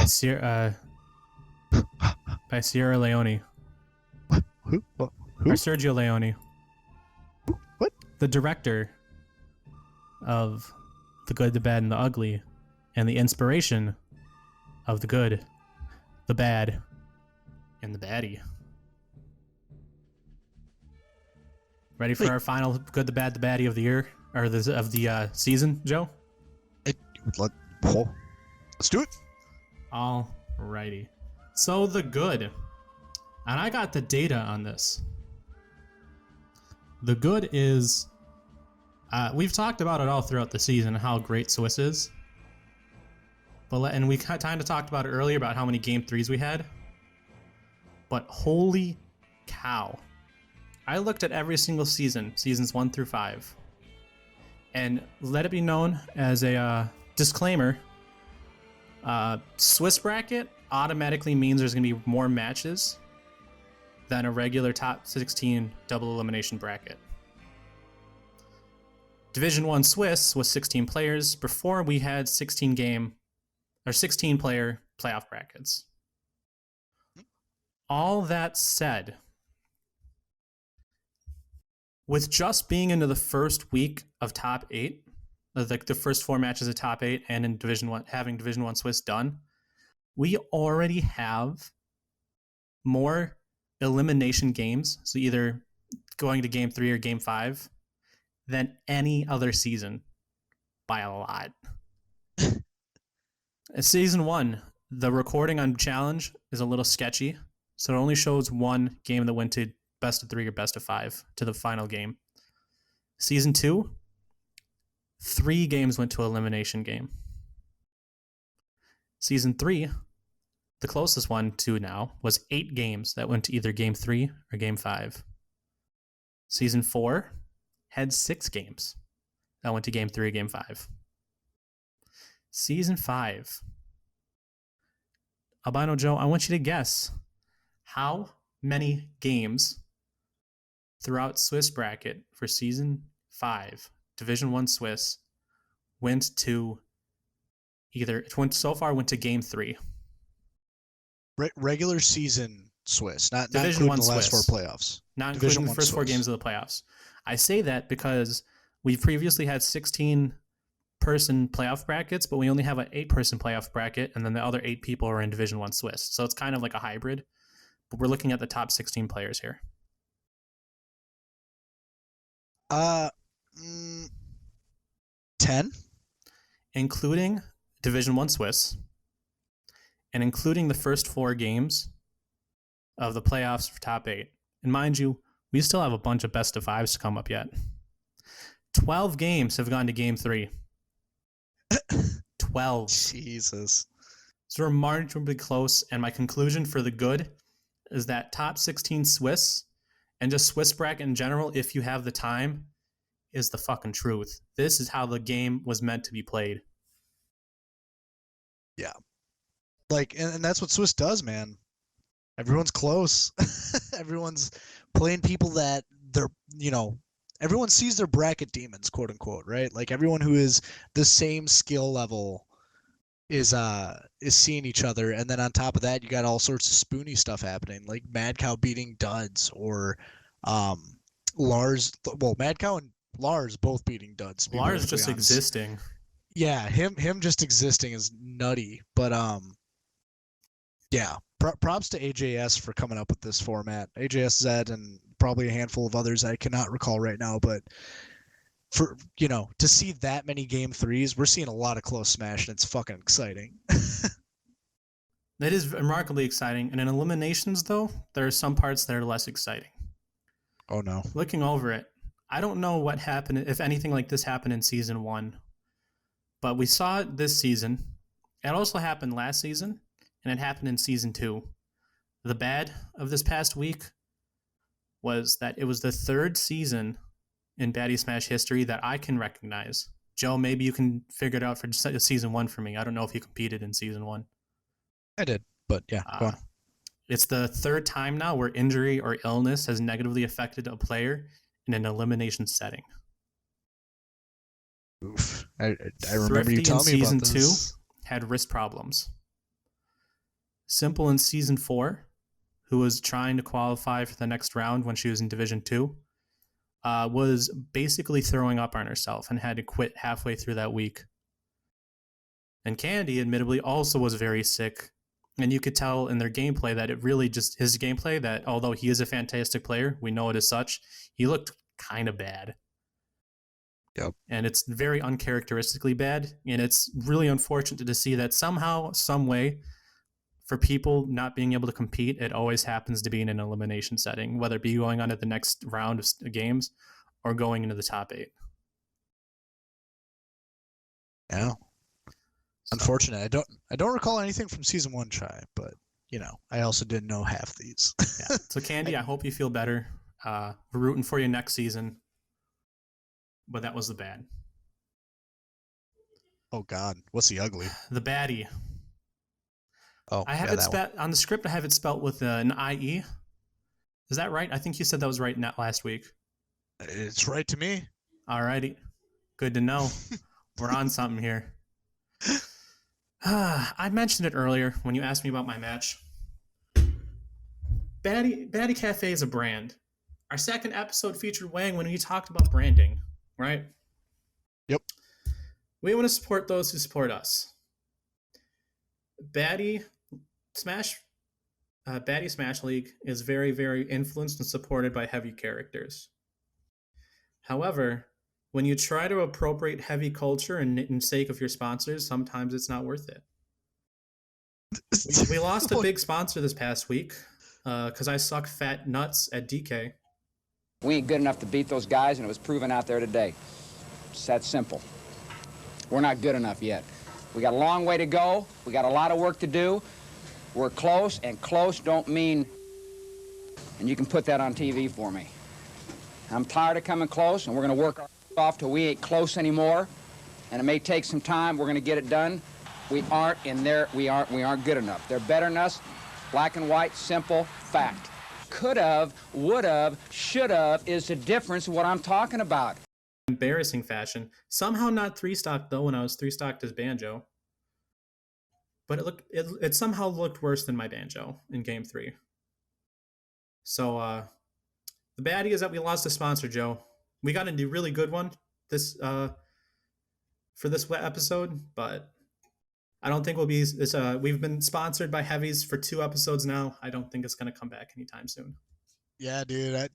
Sierra Leone. Who? Or Sergio Leone. What? The director of The Good, the Bad, and the Ugly, and the inspiration of The Good, the Bad, and the Baddie. Ready for our final Good, the Bad, the Baddie of the year, or of the season, Joe? Let's do it. All righty. So The Good, and I got the data on this. The Good is, we've talked about it all throughout the season, how great Swiss is. And we kind of talked about it earlier about how many game 3s we had. But holy cow. I looked at every single season, seasons 1 through 5. And let it be known as a disclaimer, Swiss bracket automatically means there's going to be more matches than a regular top 16 double elimination bracket. Division 1 Swiss was 16 players. Before we had 16 player playoff brackets. All that said, with just being into the first week of top 8, like the first 4 matches of top 8, and in Division 1 having Division 1 Swiss done, we already have more elimination games, so either going to game 3 or game 5, than any other season by a lot. Season 1, the recording on Challenge is a little sketchy, so it only shows one game that went to best of 3 or best of 5 to the final game. Season 2, 3 games went to elimination game. Season 3, the closest one to now, was 8 games that went to either game 3 or game 5. Season 4 had 6 games that went to game 3 or game 5. Season 5. Albino Joe, I want you to guess how many games throughout Swiss bracket for Season 5, Division 1 Swiss, went to game 3. Regular season Swiss, not Division including 1 the last Swiss. 4 playoffs. Not Division including the 1 first 4 Swiss. games of the playoffs. I say that because we've previously had 16-person playoff brackets, but we only have an 8-person playoff bracket, and then the other 8 people are in Division 1 Swiss. So it's kind of like a hybrid, but we're looking at the top 16 players here. 10? Including Division 1 Swiss, and including the first 4 games of the playoffs for top 8. And mind you, we still have a bunch of best of 5s to come up yet. 12 games have gone to game 3. 12. Jesus. It's remarkably close, and my conclusion for The Good is that top 16 Swiss, and just Swiss bracket in general, if you have the time, is the fucking truth. This is how the game was meant to be played. Yeah. And that's what Swiss does, man. Everyone's close. Everyone's playing people that they're, everyone sees their bracket demons, quote unquote, right? Like everyone who is the same skill level is seeing each other, and then on top of that, you got all sorts of spoony stuff happening, like Mad Cow beating Duds, or Lars. Well, Mad Cow and Lars both beating duds. to be Lars perfectly just honest. existing. Yeah, him just existing is nutty. But yeah, props to AJS for coming up with this format. AJSZ and probably a handful of others I cannot recall right now, but for to see that many game threes, we're seeing a lot of close smash, and it's fucking exciting. That is remarkably exciting. And in eliminations, though, there are some parts that are less exciting. Oh no. Looking over it, I don't know what happened, if anything like this happened in Season 1. But we saw it this season. It also happened last season, and it happened in Season 2. The bad of this past week was that it was the third season in Baddy Smash history that I can recognize. Joe, maybe you can figure it out for Season 1 for me. I don't know if you competed in Season 1. I did, but yeah, go on. It's the third time now where injury or illness has negatively affected a player in an elimination setting. Oof. I remember you telling me about this. Season 2 had wrist problems. Simple in Season 4, who was trying to qualify for the next round when she was in Division 2, was basically throwing up on herself and had to quit halfway through that week. And Candy, admittedly, also was very sick. And you could tell in their gameplay that it really just, his gameplay, that although he is a fantastic player, we know it as such, he looked kind of bad. Yep. And it's very uncharacteristically bad. And it's really unfortunate to see that somehow, some way, for people not being able to compete, it always happens to be in an elimination setting, whether it be going on to the next round of games or going into the top 8. Yeah. Unfortunate. I don't recall anything from Season 1, Chai, but I also didn't know half these. Yeah. So Candy, I hope you feel better. We're rooting for you next season. But that was the bad. Oh God, what's the ugly? The baddie. Oh, I have it spelled on the script. I have it spelled with an IE. Is that right? I think you said that was right last week. It's right to me. Alrighty, good to know. We're on something here. I mentioned it earlier when you asked me about my match. Baddy Café is a brand. Our second episode featured Wang when we talked about branding, right? Yep. We want to support those who support us. Baddy Smash League is very, very influenced and supported by heavy characters. However, when you try to appropriate heavy culture in sake of your sponsors, sometimes it's not worth it. We lost a big sponsor this past week because I suck fat nuts at DK. We ain't good enough to beat those guys, and it was proven out there today. It's that simple. We're not good enough yet. We got a long way to go. We got a lot of work to do. We're close, and close don't mean... And you can put that on TV for me. I'm tired of coming close, and we're going to work off till we ain't close anymore. And it may take some time. We're going to get it done. We aren't good enough. They're better than us. Black and white, simple, fact. Could've, would've, should've is the difference of what I'm talking about. Embarrassing fashion. Somehow not 3-stocked, though, when I was 3-stocked as Banjo. But it somehow looked worse than my Banjo in Game 3. So, the baddie is that we lost a sponsor, Joe. We got a really good one for this episode, but I don't think we'll be... we've been sponsored by Heavies for 2 episodes now. I don't think it's going to come back anytime soon. Yeah, dude.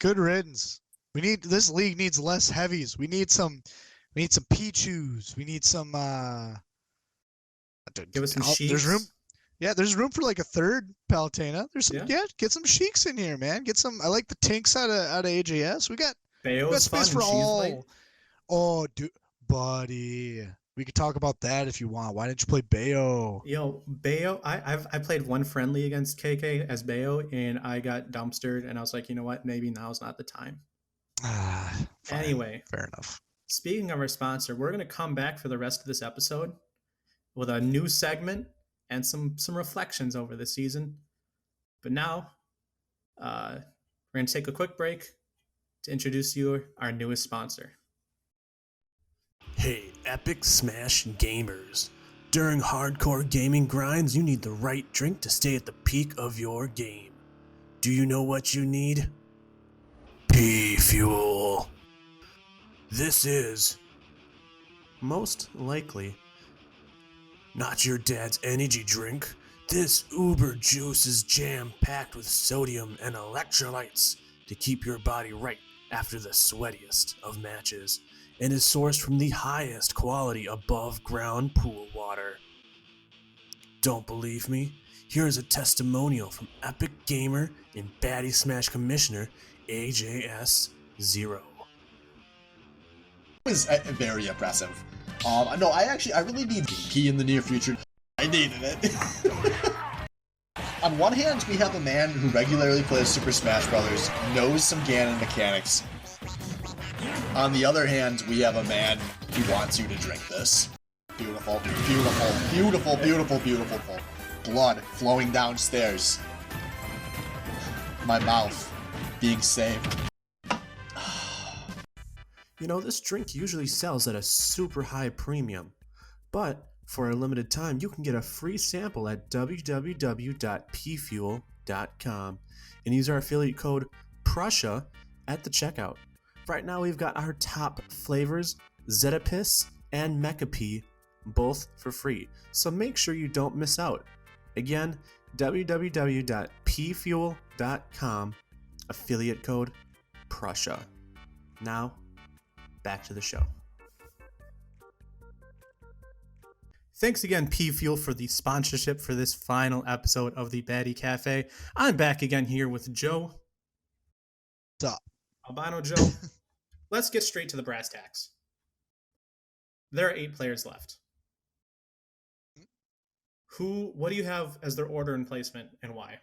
Good riddance. This league needs less Heavies. We need some Pichus. We need some... Give us some Sheiks. There's room. Yeah, there's room for like a third Palutena. There's some, get some Sheiks in here, man. Get some. I like the Tinks out of AJS. We got space for all. Oh, dude, buddy, we could talk about that if you want. Why didn't you play Bayo? Yo, Bayo. I played one friendly against KK as Bayo, and I got dumpstered. And I was like, you know what? Maybe now's not the time. Anyway, fair enough. Speaking of our sponsor, we're gonna come back for the rest of this episode with a new segment and some reflections over the season. But now, we're going to take a quick break to introduce you our newest sponsor. Hey, Epic Smash Gamers. During hardcore gaming grinds, you need the right drink to stay at the peak of your game. Do you know what you need? P Fuel. This is most likely not your dad's energy drink. This uber juice is jam-packed with sodium and electrolytes to keep your body right after the sweatiest of matches, and is sourced from the highest quality above-ground pool water. Don't believe me? Here's a testimonial from epic gamer and Baddy Smash Commissioner AJS0. It was very impressive. No, I really need P in the near future. I needed it. On one hand, we have a man who regularly plays Super Smash Bros., knows some Ganon mechanics. On the other hand, we have a man who wants you to drink this. Beautiful, beautiful, beautiful, beautiful, beautiful. Blood flowing downstairs. My mouth being saved. You know, this drink usually sells at a super high premium, but for a limited time, you can get a free sample at www.pfuel.com and use our affiliate code Prussia at the checkout. Right now, we've got our top flavors, Zetapis and Mecapee, both for free, so make sure you don't miss out. Again, www.pfuel.com, affiliate code Prussia. Now, back to the show. Thanks again, P Fuel, for the sponsorship for this final episode of the Baddy Cafe. I'm back again here with Joe. What's up? Albino Joe. Let's get straight to the brass tacks. There are 8 players left. What do you have as their order and placement, and why?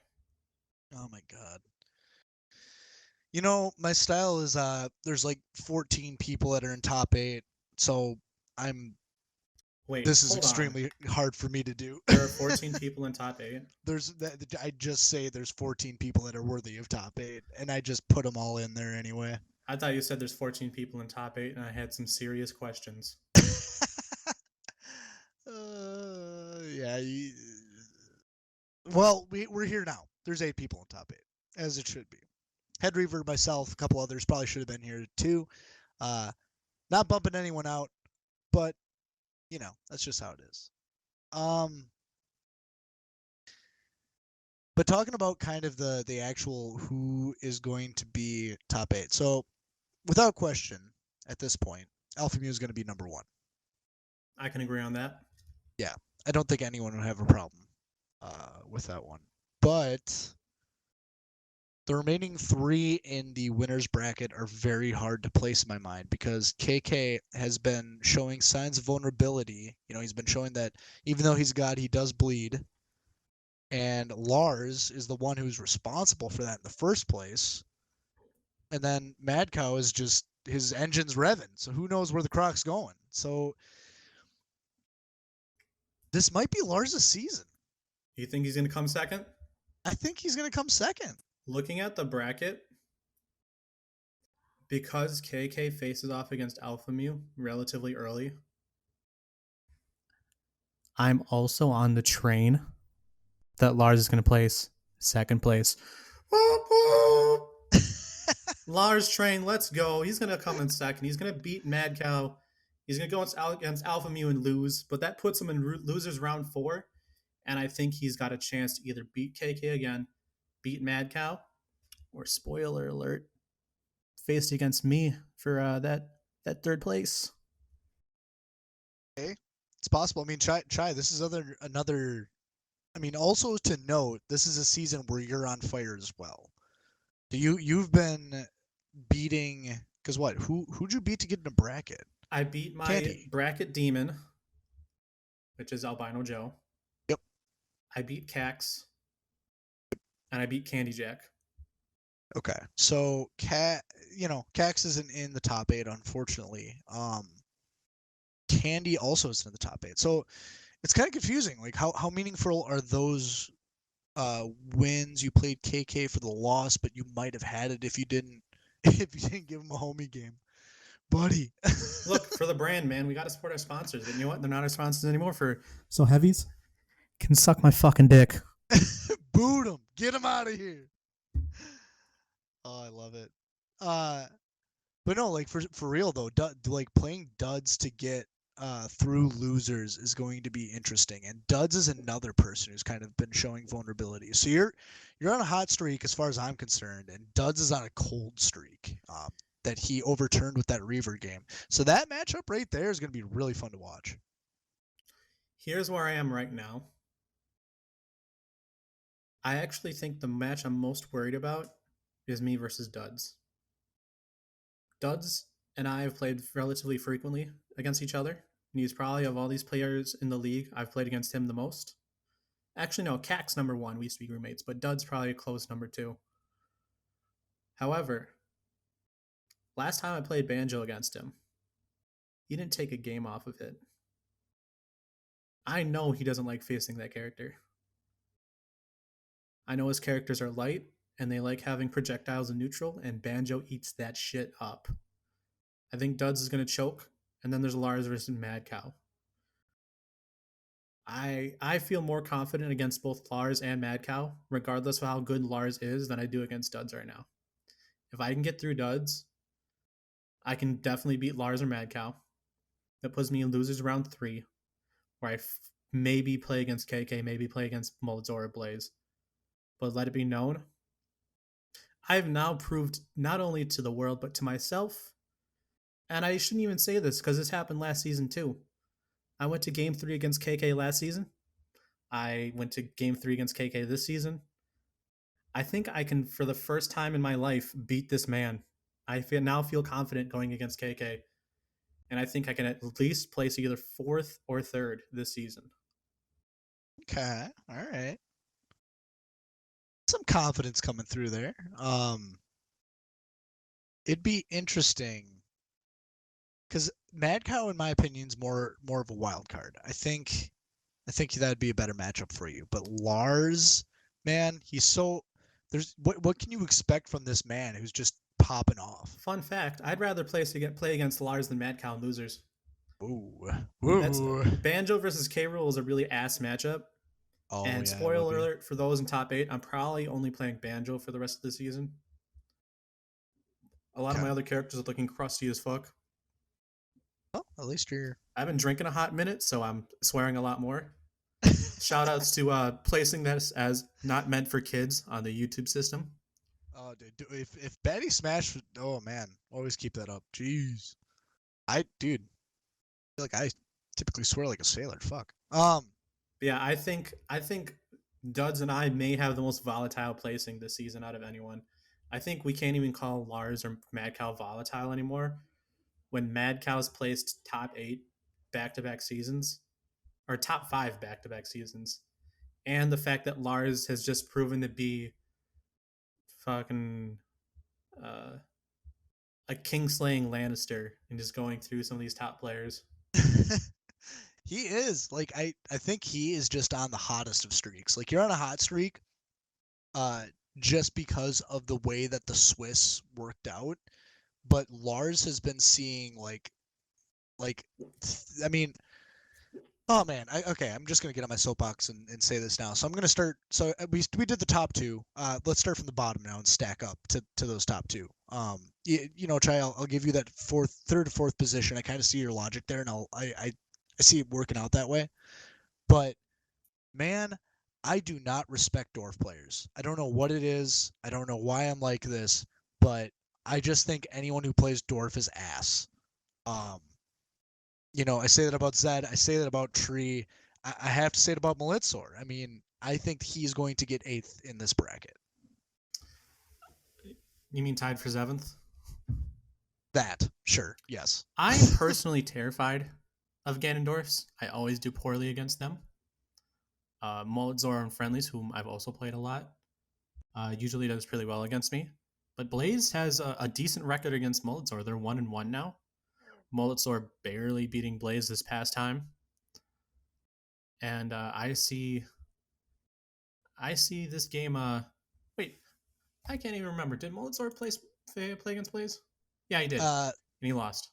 Oh my god. You know, my style is there's like 14 people that are in top 8, so this is extremely hard for me to do. There are 14 people in top 8. I just say there's 14 people that are worthy of top 8, and I just put them all in there anyway. I thought you said there's 14 people in top 8, and I had some serious questions. Yeah. Well, we're here now. There's 8 people in top 8, as it should be. Head Reaver, myself, a couple others probably should have been here too. Not bumping anyone out, but you know, that's just how it is. But talking about kind of the actual who is going to be top 8. So, without question, at this point, Alpha Mu is going to be number 1. I can agree on that. Yeah, I don't think anyone would have a problem with that one. But the remaining 3 in the winner's bracket are very hard to place in my mind because KK has been showing signs of vulnerability. You know, he's been showing that even though he's God, he does bleed. And Lars is the one who's responsible for that in the first place. And then Mad Cow is just, his engine's revving. So who knows where the Croc's going. So this might be Lars' season. You think he's going to come second? I think he's going to come second. Looking at the bracket, because KK faces off against Alpha Mu relatively early, I'm also on the train that Lars is going to place second place. Lars train, let's go. He's going to come in second. He's going to beat Mad Cow. He's going to go against Alpha Mu and lose, but that puts him in losers round 4, and I think he's got a chance to either beat KK again, beat Mad Cow, or spoiler alert, faced against me for that third place. Okay, it's possible. I mean, Chai, this is another. I mean, also to note, this is a season where you're on fire as well. You've been beating, because what? Who'd you beat to get in a bracket? I beat my Candy. bracket demon, which is Albino Joe. Yep. I beat Cax, and I beat Candy Jack. Okay, so Cax isn't in the top 8, unfortunately. Candy also isn't in the top 8, so it's kind of confusing. Like, how meaningful are those wins? You played KK for the loss, but you might have had it if you didn't give him a homie game, buddy. Look, for the brand, man, we got to support our sponsors. And you know what? They're not our sponsors anymore. So heavies can suck my fucking dick. Boot him. Get him out of here. Oh, I love it. But no, like for real though, like playing duds to get through losers is going to be interesting. And duds is another person who's kind of been showing vulnerability. So you're on a hot streak as far as I'm concerned, and duds is on a cold streak. That he overturned with that Reaver game. So that matchup right there is going to be really fun to watch. Here's where I am right now. I actually think the match I'm most worried about is me versus Duds. Duds and I have played relatively frequently against each other, and he's probably, of all these players in the league, I've played against him the most. Actually, no, Cac's number one. We used to be roommates, but Duds probably a close number two. However, last time I played Banjo against him, he didn't take a game off of it. I know he doesn't like facing that character. I know his characters are light, and they like having projectiles in neutral, and Banjo eats that shit up. I think Duds is going to choke, and then there's Lars versus Mad Cow. I feel more confident against both Lars and Mad Cow, regardless of how good Lars is, than I do against Duds right now. If I can get through Duds, I can definitely beat Lars or Mad Cow. That puts me in losers round 3, where I maybe play against KK, maybe play against Molzor or Blaze. But let it be known, I've now proved not only to the world, but to myself, and I shouldn't even say this because this happened last season too. I went to game 3 against KK last season. I went to game 3 against KK this season. I think I can, for the first time in my life, beat this man. Now feel confident going against KK, and I think I can at least place either 4th or 3rd this season. Okay, all right. Some confidence coming through there. It'd be interesting because Mad Cow, in my opinion, is more of a wild card. I think that'd be a better matchup for you. But Lars, man, he's so there's what can you expect from this man who's just popping off? Fun fact: I'd rather play against Lars than Mad Cow in losers. Ooh. Banjo versus K. Rool is a really ass matchup. Oh, and yeah, spoiler alert for those in top 8, I'm probably only playing Banjo for the rest of the season. A lot of my other characters are looking crusty as fuck. Well, at least you're... I've been drinking a hot minute, so I'm swearing a lot more. Shout outs to placing this as not meant for kids on the YouTube system. Oh, dude, if Baddy Smash, oh man, always keep that up. Jeez, I feel like I typically swear like a sailor. Fuck. Yeah, I think Duds and I may have the most volatile placing this season out of anyone. I think we can't even call Lars or Mad Cow volatile anymore. When Mad Cow's placed top 8 back-to-back seasons, or top 5 back-to-back seasons, and the fact that Lars has just proven to be fucking a king-slaying Lannister and just going through some of these top players. He is. Like, I think he is just on the hottest of streaks. Like, you're on a hot streak just because of the way that the Swiss worked out. But Lars has been seeing, I mean... Oh man, okay. I'm just gonna get on my soapbox and say this now. So I'm gonna start. So we did the top 2. Let's start from the bottom now and stack up to those top 2. Chai, I'll give you that third, fourth position. I kind of see your logic there, and I see it working out that way. But man, I do not respect dwarf players. I don't know what it is. I don't know why I'm like this, but I just think anyone who plays dwarf is ass. I say that about Zed. I say that about Tree. I have to say it about Malitzor. I mean, I think he's going to get 8th in this bracket. You mean tied for 7th? That, sure, yes. I'm personally terrified of Ganondorfs. I always do poorly against them. Molitzor and Friendlies, whom I've also played a lot, usually does pretty well against me. But Blaze has a decent record against Molitzor. They're 1-1 now. Molitzor barely beating Blaze this past time. And I see this game... wait, I can't even remember. Did Molitzor play against Blaze? Yeah, he did. And he lost.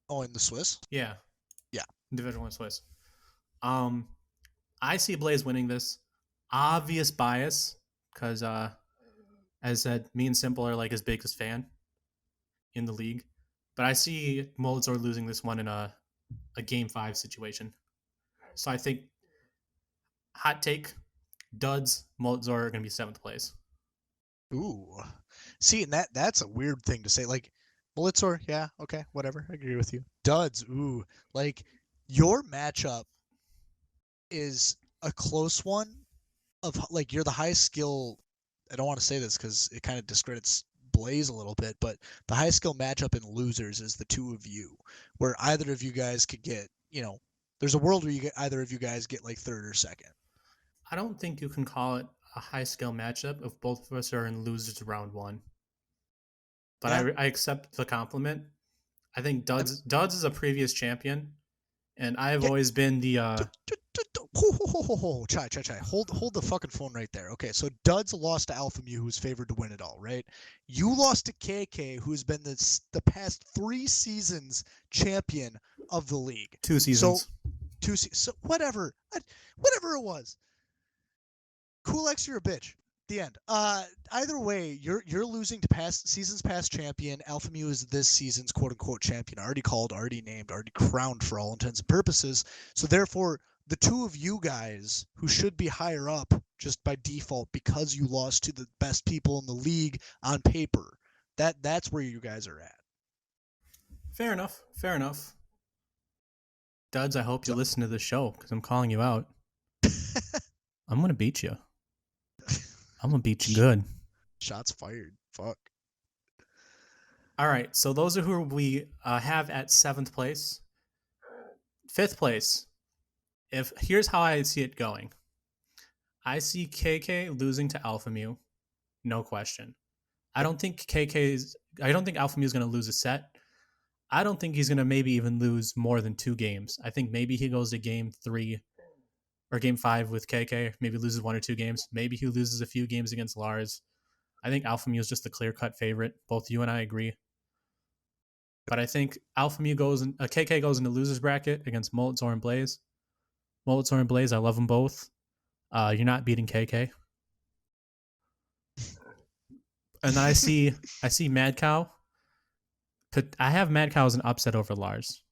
Oh, in the Swiss? Yeah. Yeah. Individual and Swiss. I see Blaze winning this. Obvious bias, because as I said, me and Simple are like his biggest fan. in the league, but I see Moldzor losing this one in a game 5 situation. So I think, hot take, duds, Moldzor are going to be 7th place. Ooh. See, and that's a weird thing to say. Like, Blitzor, yeah, okay, whatever. I agree with you. Duds, ooh. Like, your matchup is a close one of, like, you're the highest skill. I don't want to say this because it kind of discredits Blaze a little bit, but the high skill matchup in losers is the two of you, where either of you guys could get, there's a world where either of you guys get like third or second. I don't think you can call it a high skill matchup if both of us are in losers round 1. But Yeah. I accept the compliment. I think Duds is a previous champion, and I've always been the Chai. Hold the fucking phone right there. Okay, so Duds lost to Alpha Mew, who's favored to win it all, right? You lost to KK, who's been the past 3 seasons champion of the league. 2 seasons. So whatever it was. Cool X, you're a bitch. The end. Either way, you're losing to seasons past champion. Alpha Mew is this season's quote unquote champion, already called, already named, already crowned for all intents and purposes. So therefore, the two of you guys who should be higher up just by default because you lost to the best people in the league on paper, that's where you guys are at. Fair enough. Duds, I hope you listen to the show because I'm calling you out. I'm gonna beat you. I'm gonna beat you good. Shots fired. Fuck. All right, so those are who we have at 7th place. 5th place. Here's how I see it going. I see KK losing to Alpha Mew, no question. I don't think Alpha Mew is going to lose a set. I don't think he's going to maybe even lose more than 2 games. I think maybe he goes to game 3 or game 5 with KK, maybe loses 1 or 2 games. Maybe he loses a few games against Lars. I think Alpha Mew is just the clear-cut favorite. Both you and I agree. But I think KK goes into losers bracket against Moldzor and Blaze. Moldzor and Blaze, I love them both. You're not beating KK. And then I see Mad Cow. I have Mad Cow as an upset over Lars.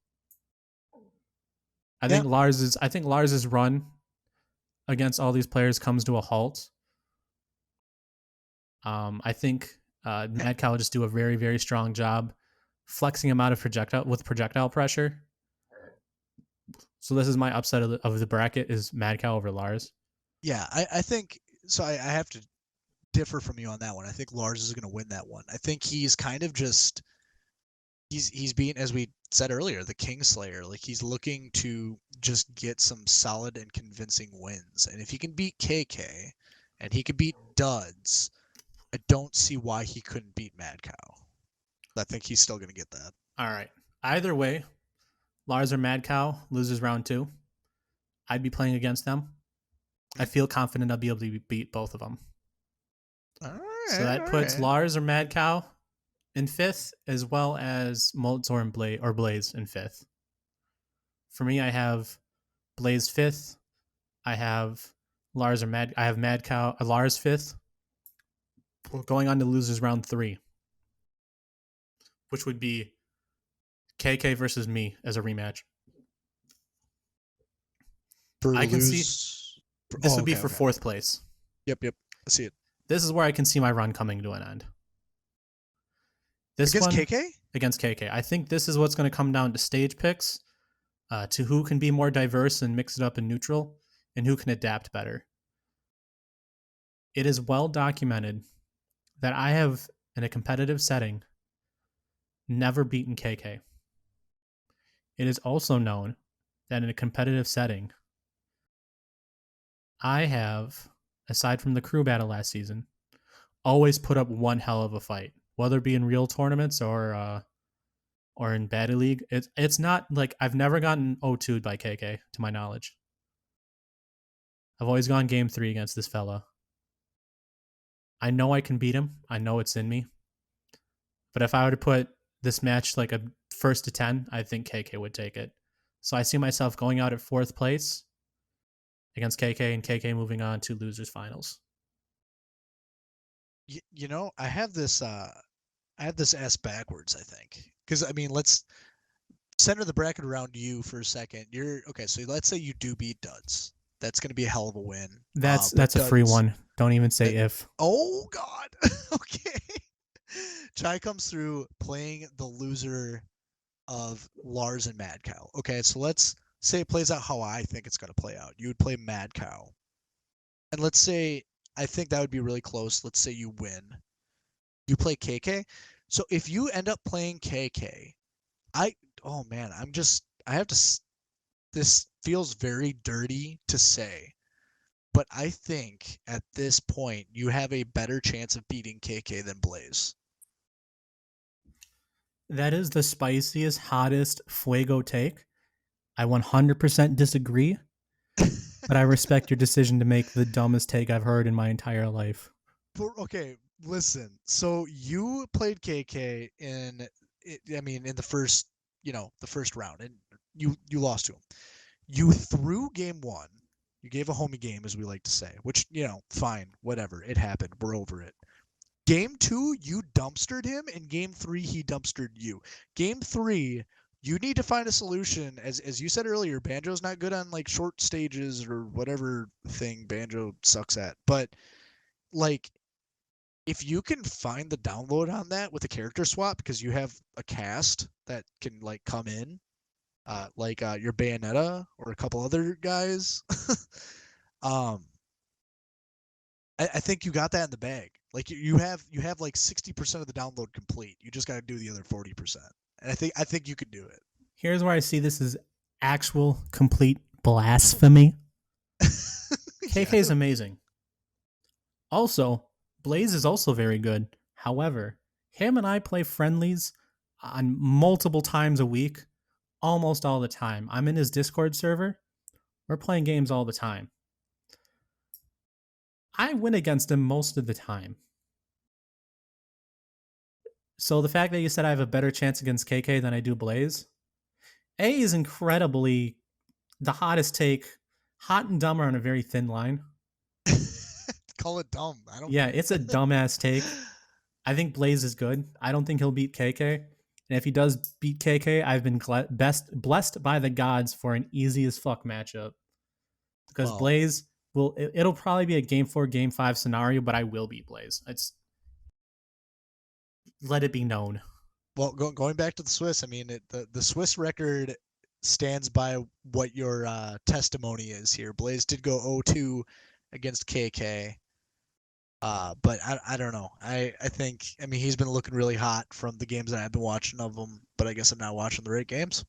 I think Lars's run against all these players comes to a halt. I think Mad Cow will just do a very, very strong job flexing him out of projectile pressure. So this is my upset of the bracket is Mad Cow over Lars. Yeah, I think so. I have to differ from you on that one. I think Lars is going to win that one. I think he's kind of just he's being, as we said earlier, the Kingslayer. Like, he's looking to just get some solid and convincing wins. And if he can beat KK and he can beat Duds, I don't see why he couldn't beat Mad Cow. I think he's still going to get that. All right. Either way, Lars or Mad Cow loses round 2. I'd be playing against them. I feel confident I'll be able to beat both of them. All right, so that puts Lars or Mad Cow in 5th, as well as Moldzor and Blaze in 5th. For me, I have Blaze 5th. I have Lars Mad Cow. Lars 5th. We're going on to losers round 3, which would be KK versus me as a rematch. I can see this would be for 4th place. Yep. I see it. This is where I can see my run coming to an end. Against KK? Against KK. I think this is what's going to come down to stage picks, to who can be more diverse and mix it up in neutral, and who can adapt better. It is well documented that I have, in a competitive setting, never beaten KK. It is also known that in a competitive setting, I have, aside from the crew battle last season, always put up one hell of a fight, whether it be in real tournaments or in Baddy League. It's not like I've never gotten 0-2'd by KK, to my knowledge. I've always gone game 3 against this fella. I know I can beat him. I know it's in me. But if I were to put this match like a 1st to 10, I think KK would take it. So I see myself going out at 4th place against KK, and KK moving on to losers finals. I have this have this ass backwards, I think. Because, I mean, let's center the bracket around you for a second. Okay, so let's say you do beat Duds. That's going to be a hell of a win. That's but a free Duds- one. Don't even say if. Oh, God. Okay. Chai comes through playing the loser of Lars and Mad Cow. Okay, so let's say it plays out how I think it's going to play out. You would play Mad Cow. And let's say, I think that would be really close. Let's say you win. You play KK. So if you end up playing KK, oh man, this feels very dirty to say, but I think at this point you have a better chance of beating KK than Blaze. That is the spiciest, hottest Fuego take. I 100% disagree, but I respect your decision to make the dumbest take I've heard in my entire life. Okay, listen. So you played KK in the first, the first round, and you lost to him. You threw game 1. You gave a homie game, as we like to say, which, fine, whatever. It happened. We're over it. Game 2, you dumpstered him, and game 3, he dumpstered you. Game 3, you need to find a solution. As you said earlier, Banjo's not good on like short stages or whatever thing Banjo sucks at. But like, if you can find the download on that with a character swap, because you have a cast that can like come in, your Bayonetta or a couple other guys, I think you got that in the bag. Like you have like 60% of the download complete. You just got to do the other 40%. And I think you could do it. Here's where I see this as actual complete blasphemy. KK is amazing. Also, Blaze is also very good. However, him and I play friendlies on multiple times a week, almost all the time. I'm in his Discord server. We're playing games all the time. I win against him most of the time. So the fact that you said I have a better chance against KK than I do Blaze, A is incredibly the hottest take. Hot and dumb are on a very thin line. Call it dumb. I don't. Yeah, it's a dumbass take. I think Blaze is good. I don't think he'll beat KK. And if he does beat KK, I've been blessed by the gods for an easy as fuck matchup. Because Blaze it'll probably be a game 4, game 5 scenario, but I will beat Blaze. Let it be known. Well, going back to the Swiss, I mean, the Swiss record stands by what your testimony is here. Blaze did go 0-2 against KK. But I don't know. I think, he's been looking really hot from the games that I've been watching of him, but I guess I'm not watching the right games.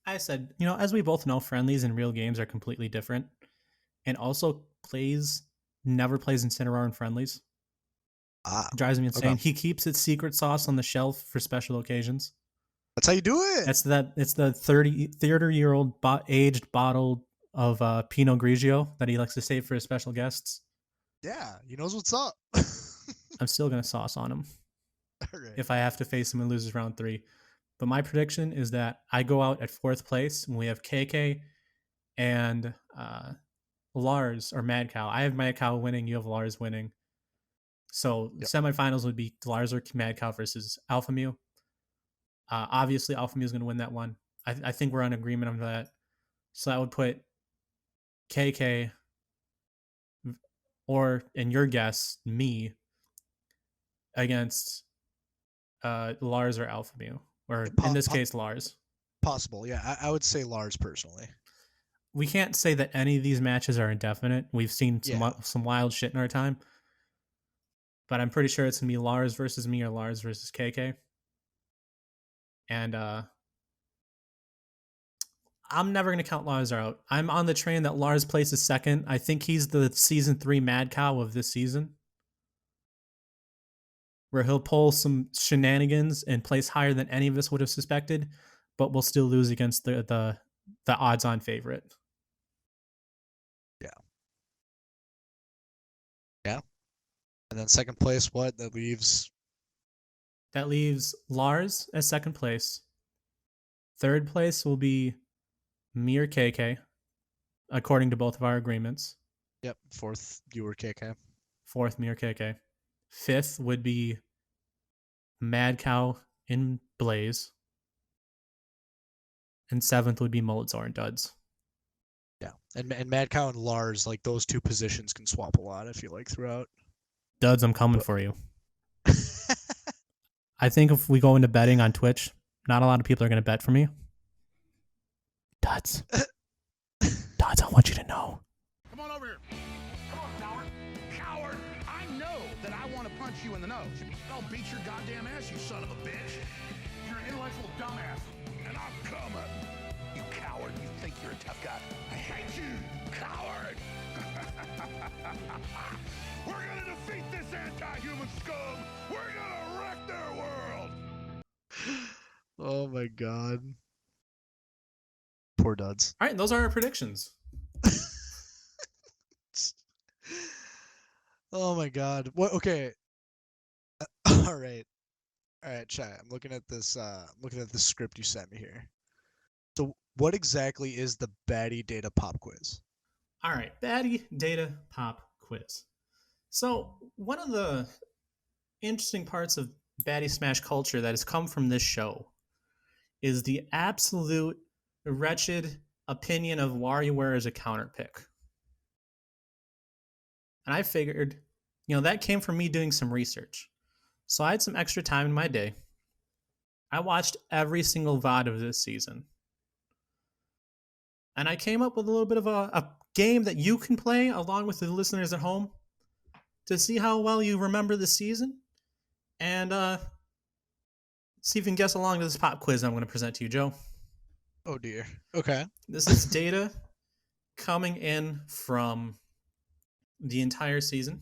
I said, as we both know, friendlies and real games are completely different. And also, Blaze never plays Incineroar in friendlies. It drives me insane. Okay. He keeps its secret sauce on the shelf for special occasions. That's how you do it. It's the 30-year-old aged bottle of Pinot Grigio that he likes to save for his special guests. Yeah, he knows what's up. I'm still going to sauce on him right. if I have to face him and loses round 3. But my prediction is that I go out at 4th place and we have KK and Lars or Mad Cow. I have Mad Cow winning. You have Lars winning. So semifinals would be Lars or Mad Cow versus Alpha Mew. Obviously, Alpha Mew is going to win that one. I think we're on agreement on that. So that would put KK or, in your guess, me against Lars or Alpha Mew. Or in this case, Lars. Possible, yeah. I would say Lars personally. We can't say that any of these matches are indefinite. We've seen some wild shit in our time. But I'm pretty sure it's going to be Lars versus me or Lars versus KK. And I'm never going to count Lars out. I'm on the train that Lars places second. I think he's the Season 3 Mad Cow of this season, where he'll pull some shenanigans and place higher than any of us would have suspected, but will still lose against the odds-on favorite. Yeah. And then second place, what? That leaves Lars as second place. Third place will be me or KK, according to both of our agreements. Yep. 4th, you or KK. 4th, me or KK. 5th would be Mad Cow, and Blaze. And 7th would be Molizar and Duds. Yeah, and Mad Cow and Lars, like those two positions can swap a lot. I feel like throughout. Duds, I'm coming for you. I think if we go into betting on Twitch, not a lot of people are going to bet for me. Duds. Duds, I want you to know. Come on over here. Come on, coward. Coward, I know that I want to punch you in the nose. I'll beat your goddamn ass, you son of a bitch. You're an intellectual dumbass, and I'm coming. You coward, you think you're a tough guy. I hate you, coward. We're gonna defeat this anti-human scum. We're gonna wreck their world. Oh my god. Poor Duds. All right, those are our predictions. Oh my god. What? Okay. All right. All right, chat. I'm looking at this. Looking at the script you sent me here. So, what exactly is the Baddie Data Pop Quiz? All right, Baddie Data Pop Quiz. So, one of the interesting parts of Baddie Smash culture that has come from this show is the absolute wretched opinion of WarioWare as a counter pick. And I figured, that came from me doing some research. So I had some extra time in my day. I watched every single VOD of this season. And I came up with a little bit of a game that you can play along with the listeners at home to see how well you remember the season and see if you can guess along to this pop quiz I'm going to present to you, Joe. Oh dear. Okay. This is data coming in from the entire season.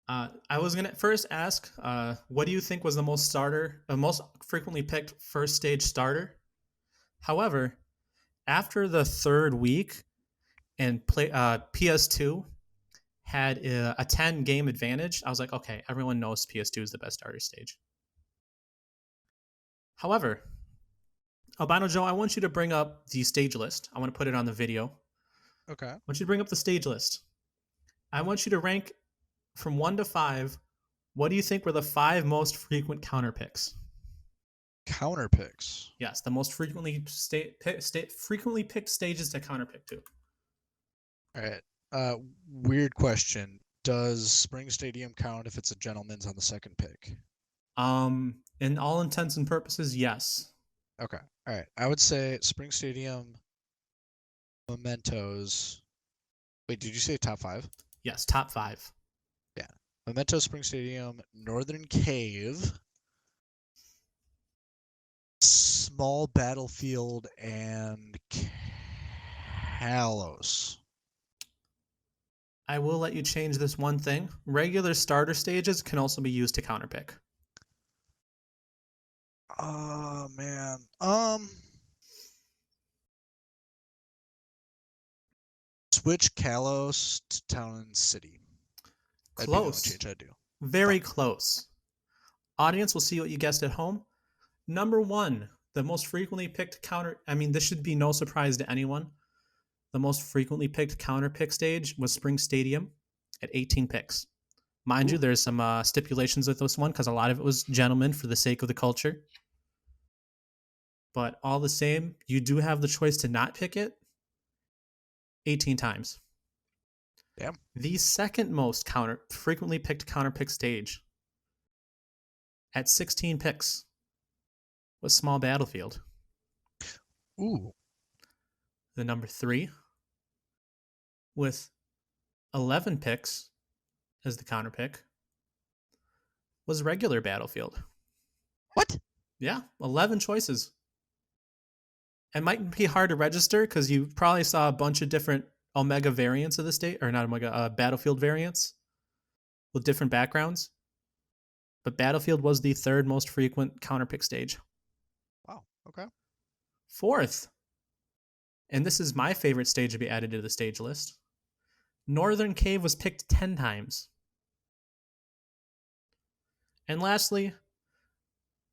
I was going to first ask, what do you think was the most frequently picked first stage starter? However, after the third week and PS2 had a 10 game advantage, I was like, okay, everyone knows PS2 is the best starter stage. However, Albino Joe, I want you to bring up the stage list. I want to put it on the video. Okay. I want you to bring up the stage list. I want you to rank from 1 to 5. What do you think were the 5 most frequent counter picks? Counter picks? Yes, the most frequently picked stages to counter pick to. All right. Weird question. Does Spring Stadium count if it's a gentleman's on the second pick? In all intents and purposes, yes. Okay. All right. I would say Spring Stadium, Mementos. Wait, did you say top 5? Yes, top 5. Yeah. Memento, Spring Stadium, Northern Cave, Small Battlefield, and Kalos. I will let you change this one thing. Regular starter stages can also be used to counterpick. Oh man. Switch Kalos to Town and City. That'd Close. be the only change I'd do. Very close. Audience will see what you guessed at home. Number 1, the most frequently picked this should be no surprise to anyone. The most frequently picked counter pick stage was Spring Stadium at 18 picks. Mind you, there's some stipulations with this one because a lot of it was gentlemen for the sake of the culture. But all the same, you do have the choice to not pick it 18 times. Damn. The second most frequently picked counter pick stage at 16 picks was Small Battlefield. Ooh. The number 3 with 11 picks as the counter pick was Regular Battlefield. What? Yeah, 11 choices. It might be hard to register because you probably saw a bunch of different Omega variants of the state, or not Omega, Battlefield variants with different backgrounds. But Battlefield was the 3rd most frequent counterpick stage. Wow, okay. 4th, and this is my favorite stage to be added to the stage list, Northern Cave was picked 10 times. And lastly,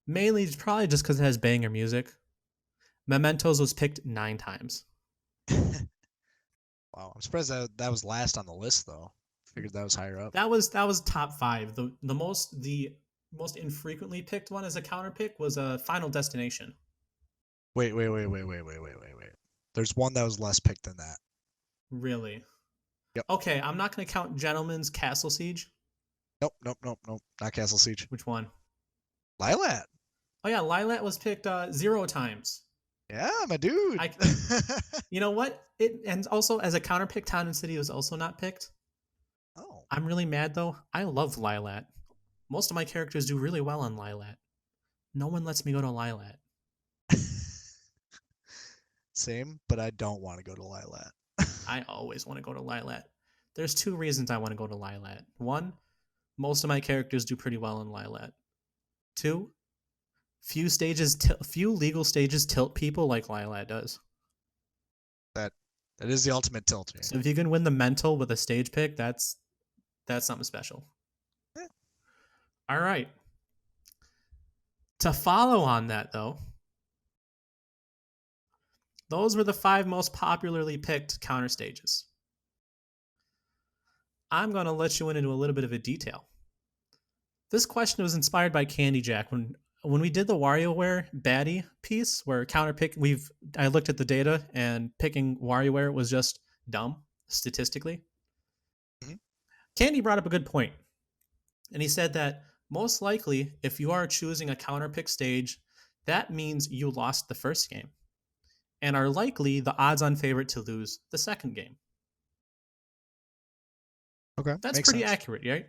mainly probably just because it has banger music, Mementos was picked 9 times. Wow, I'm surprised that was last on the list, though. Figured that was higher up. That was top 5. The most infrequently picked one as a counter pick was a Final Destination. Wait. There's one that was less picked than that. Really? Yep. Okay, I'm not going to count Gentleman's Castle Siege. Nope. Not Castle Siege. Which one? Lilat. Oh yeah, Lilat was picked 0 times. Yeah, my dude. You know what? And also as a counter pick, Town and City was also not picked. Oh. I'm really mad though. I love Lilat. Most of my characters do really well on Lilat. No one lets me go to Lilat. Same, but I don't want to go to Lilat. I always want to go to Lilat. There's 2 reasons I want to go to Lilat. 1, most of my characters do pretty well in Lilat. 2, few legal stages tilt people like Lilat does. That is the ultimate tilt. So if you can win the mental with a stage pick, that's something special. Yeah. All right. To follow on that though, those were the 5 most popularly picked counter stages. I'm going to let you in into a little bit of a detail. This question was inspired by Candy Jack. When we did the WarioWare baddie piece, where counter pick, I looked at the data and picking WarioWare was just dumb statistically. Mm-hmm. Candy brought up a good point, and he said that most likely, if you are choosing a counter pick stage, that means you lost the first game, and are likely the odds-on favorite to lose the second game. Okay, that's pretty accurate, right?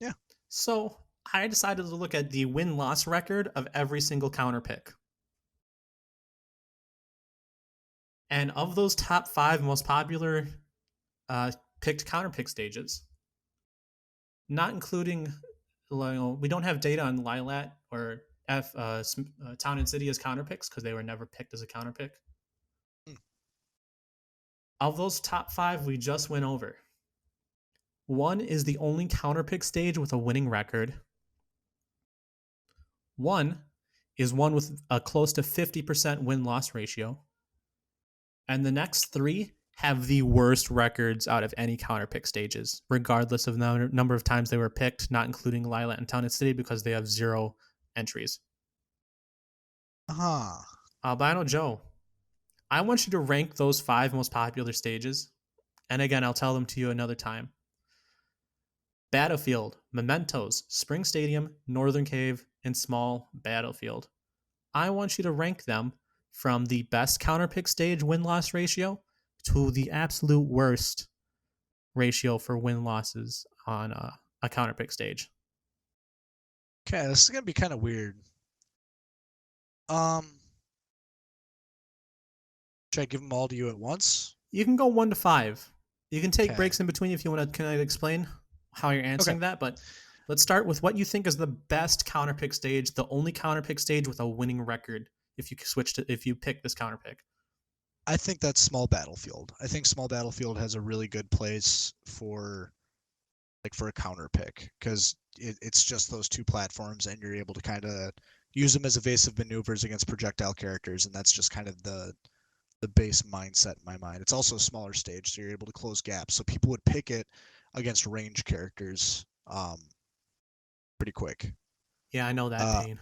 Yeah. So I decided to look at the win-loss record of every single counter pick. And of those top 5 most popular picked counter pick stages, not including, we don't have data on Lilat or Town and City as counter picks because they were never picked as a counter pick. Of those top 5 we just went over, 1 is the only counter pick stage with a winning record. 1 is one with a close to 50% win-loss ratio. And the next 3 have the worst records out of any counter pick stages, regardless of the number of times they were picked, not including Lilat and Town and City, because they have 0 entries. Albino Joe, I want you to rank those 5 most popular stages. And again, I'll tell them to you another time. Battlefield, Mementos, Spring Stadium, Northern Cave, and Small Battlefield. I want you to rank them from the best counterpick stage win-loss ratio to the absolute worst ratio for win-losses on a counterpick stage. Okay, this is going to be kind of weird. Should I give them all to you at once? You can go 1 to 5. You can take breaks in between if you want to. Can I explain how you're answering that? But let's start with what you think is the best counterpick stage, the only counterpick stage with a winning record. If you pick this counterpick, I think that's Small Battlefield. I think Small Battlefield has a really good place for a counterpick because it's just those 2 platforms, and you're able to kind of use them as evasive maneuvers against projectile characters, and that's just kind of the base mindset in my mind. It's also a smaller stage, so you're able to close gaps. So people would pick it against range characters pretty quick. Yeah, I know that pain.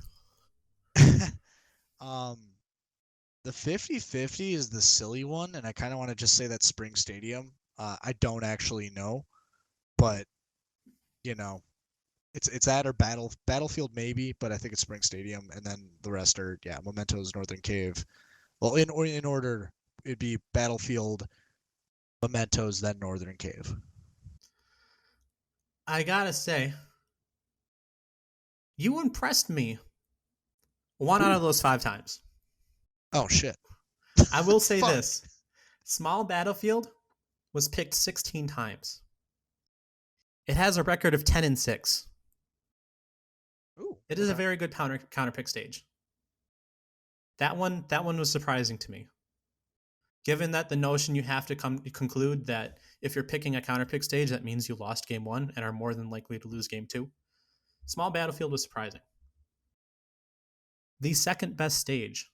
The 50-50 is the silly one, and I kind of want to just say that's Spring Stadium. I don't actually know, but it's that or Battlefield maybe, but I think it's Spring Stadium, and then the rest are Mementos, Northern Cave. Well, in order, it'd be Battlefield, Mementos, then Northern Cave. I gotta say, you impressed me 1 out of those 5 times. Oh, shit. I will say this. Small Battlefield was picked 16 times. It has a record of 10-6. Ooh, it is a very good counterpick stage. That one was surprising to me. Given that the notion you have to conclude that if you're picking a counterpick stage, that means you lost game 1 and are more than likely to lose game 2. Small Battlefield was surprising. The second best stage,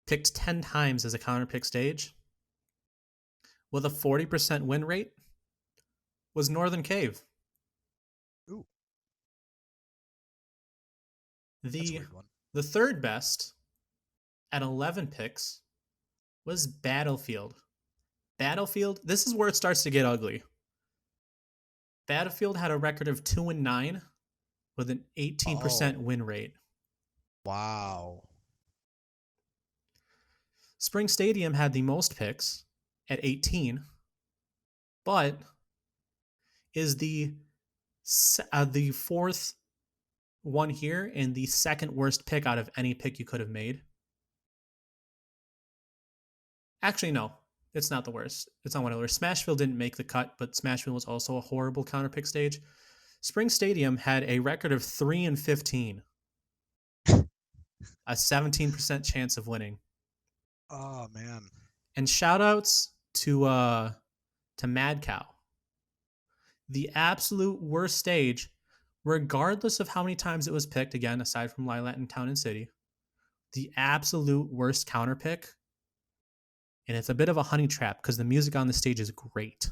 picked 10 times as a counterpick stage, with a 40% win rate, was Northern Cave. Ooh. That's a weird one. The third best at 11 picks was Battlefield. Battlefield, this is where it starts to get ugly. Battlefield had a record of 2-9 with an 18% win rate. Wow. Spring Stadium had the most picks at 18, but is the fourth one here and the second worst pick out of any pick you could have made. Actually, no, it's not the worst. It's not one of the worst. Smashville didn't make the cut, but Smashville was also a horrible counterpick stage. Spring Stadium had a record of 3-15, a 17% chance of winning. Oh man! And shoutouts to Mad Cow. The absolute worst stage, regardless of how many times it was picked. Again, aside from Lilat and Town and City, the absolute worst counter pick. And it's a bit of a honey trap because the music on the stage is great.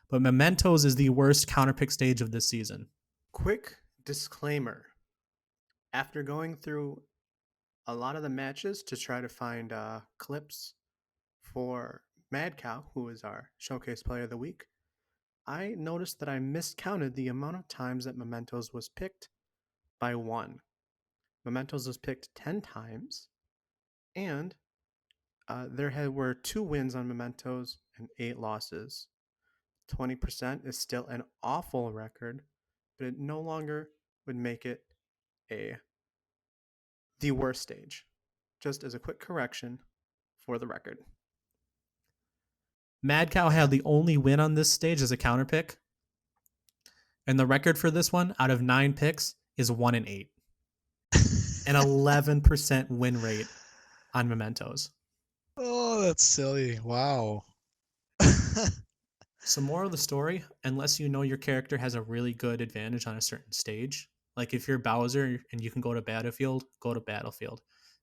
But Mementos is the worst counterpick stage of this season. Quick disclaimer. After going through a lot of the matches to try to find clips for Mad Cow, who is our Showcase Player of the Week, I noticed that I miscounted the amount of times that Mementos was picked by 1. Mementos was picked 10 times, and there were 2 wins on Mementos and 8 losses. 20% is still an awful record, but it no longer would make it the worst stage. Just as a quick correction for the record. Mad Cow had the only win on this stage as a counter pick. And the record for this one, out of 9 picks, is 1-8. An 11% win rate on Mementos. Oh, that's silly. Wow. So more of the story, unless you know your character has a really good advantage on a certain stage, like if you're Bowser and you can go to Battlefield, go to Battlefield.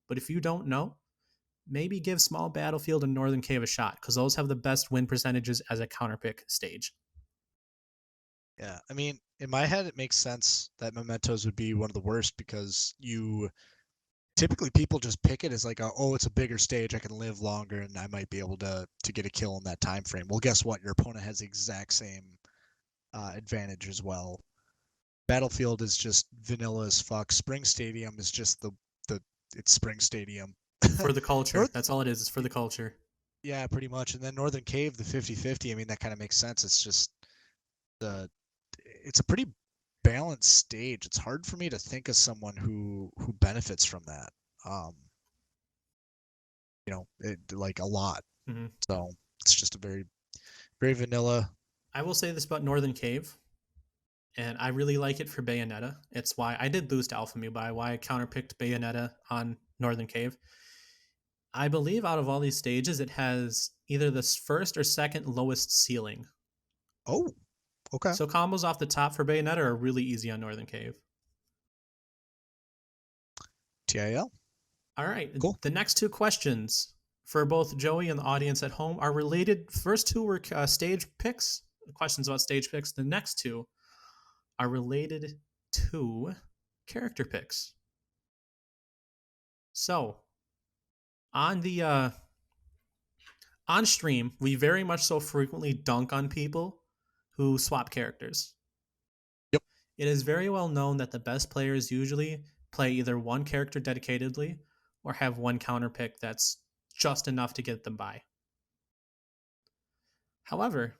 But if you don't know, maybe give Small Battlefield and Northern Cave a shot, because those have the best win percentages as a counterpick stage. Yeah, I mean, in my head, it makes sense that Mementos would be one of the worst because typically people just pick it as like, it's a bigger stage, I can live longer, and I might be able to get a kill in that time frame. Well, guess what? Your opponent has the exact same advantage as well. Battlefield is just vanilla as fuck. Spring Stadium is just it's Spring Stadium. For the culture. That's all it is. It's for the culture. Yeah, pretty much. And then Northern Cave, the 50-50, I mean, that kind of makes sense. It's just it's a pretty balanced stage. It's hard for me to think of someone who benefits from that. Like a lot. Mm-hmm. So it's just a very, very vanilla. I will say this about Northern Cave, and I really like it for Bayonetta. It's why I did lose to Alpha Mu, by why I counterpicked Bayonetta on Northern Cave. I believe out of all these stages, it has either the first or second lowest ceiling. Oh, okay. So combos off the top for Bayonetta are really easy on Northern Cave. TIL. All right. Cool. The next 2 questions for both Joey and the audience at home are related. First 2 were stage picks, questions about stage picks. The next 2 are related to character picks. So, on the on stream, we very much so frequently dunk on people who swap characters. Yep. It is very well known that the best players usually play either one character dedicatedly or have one counter pick that's just enough to get them by. However,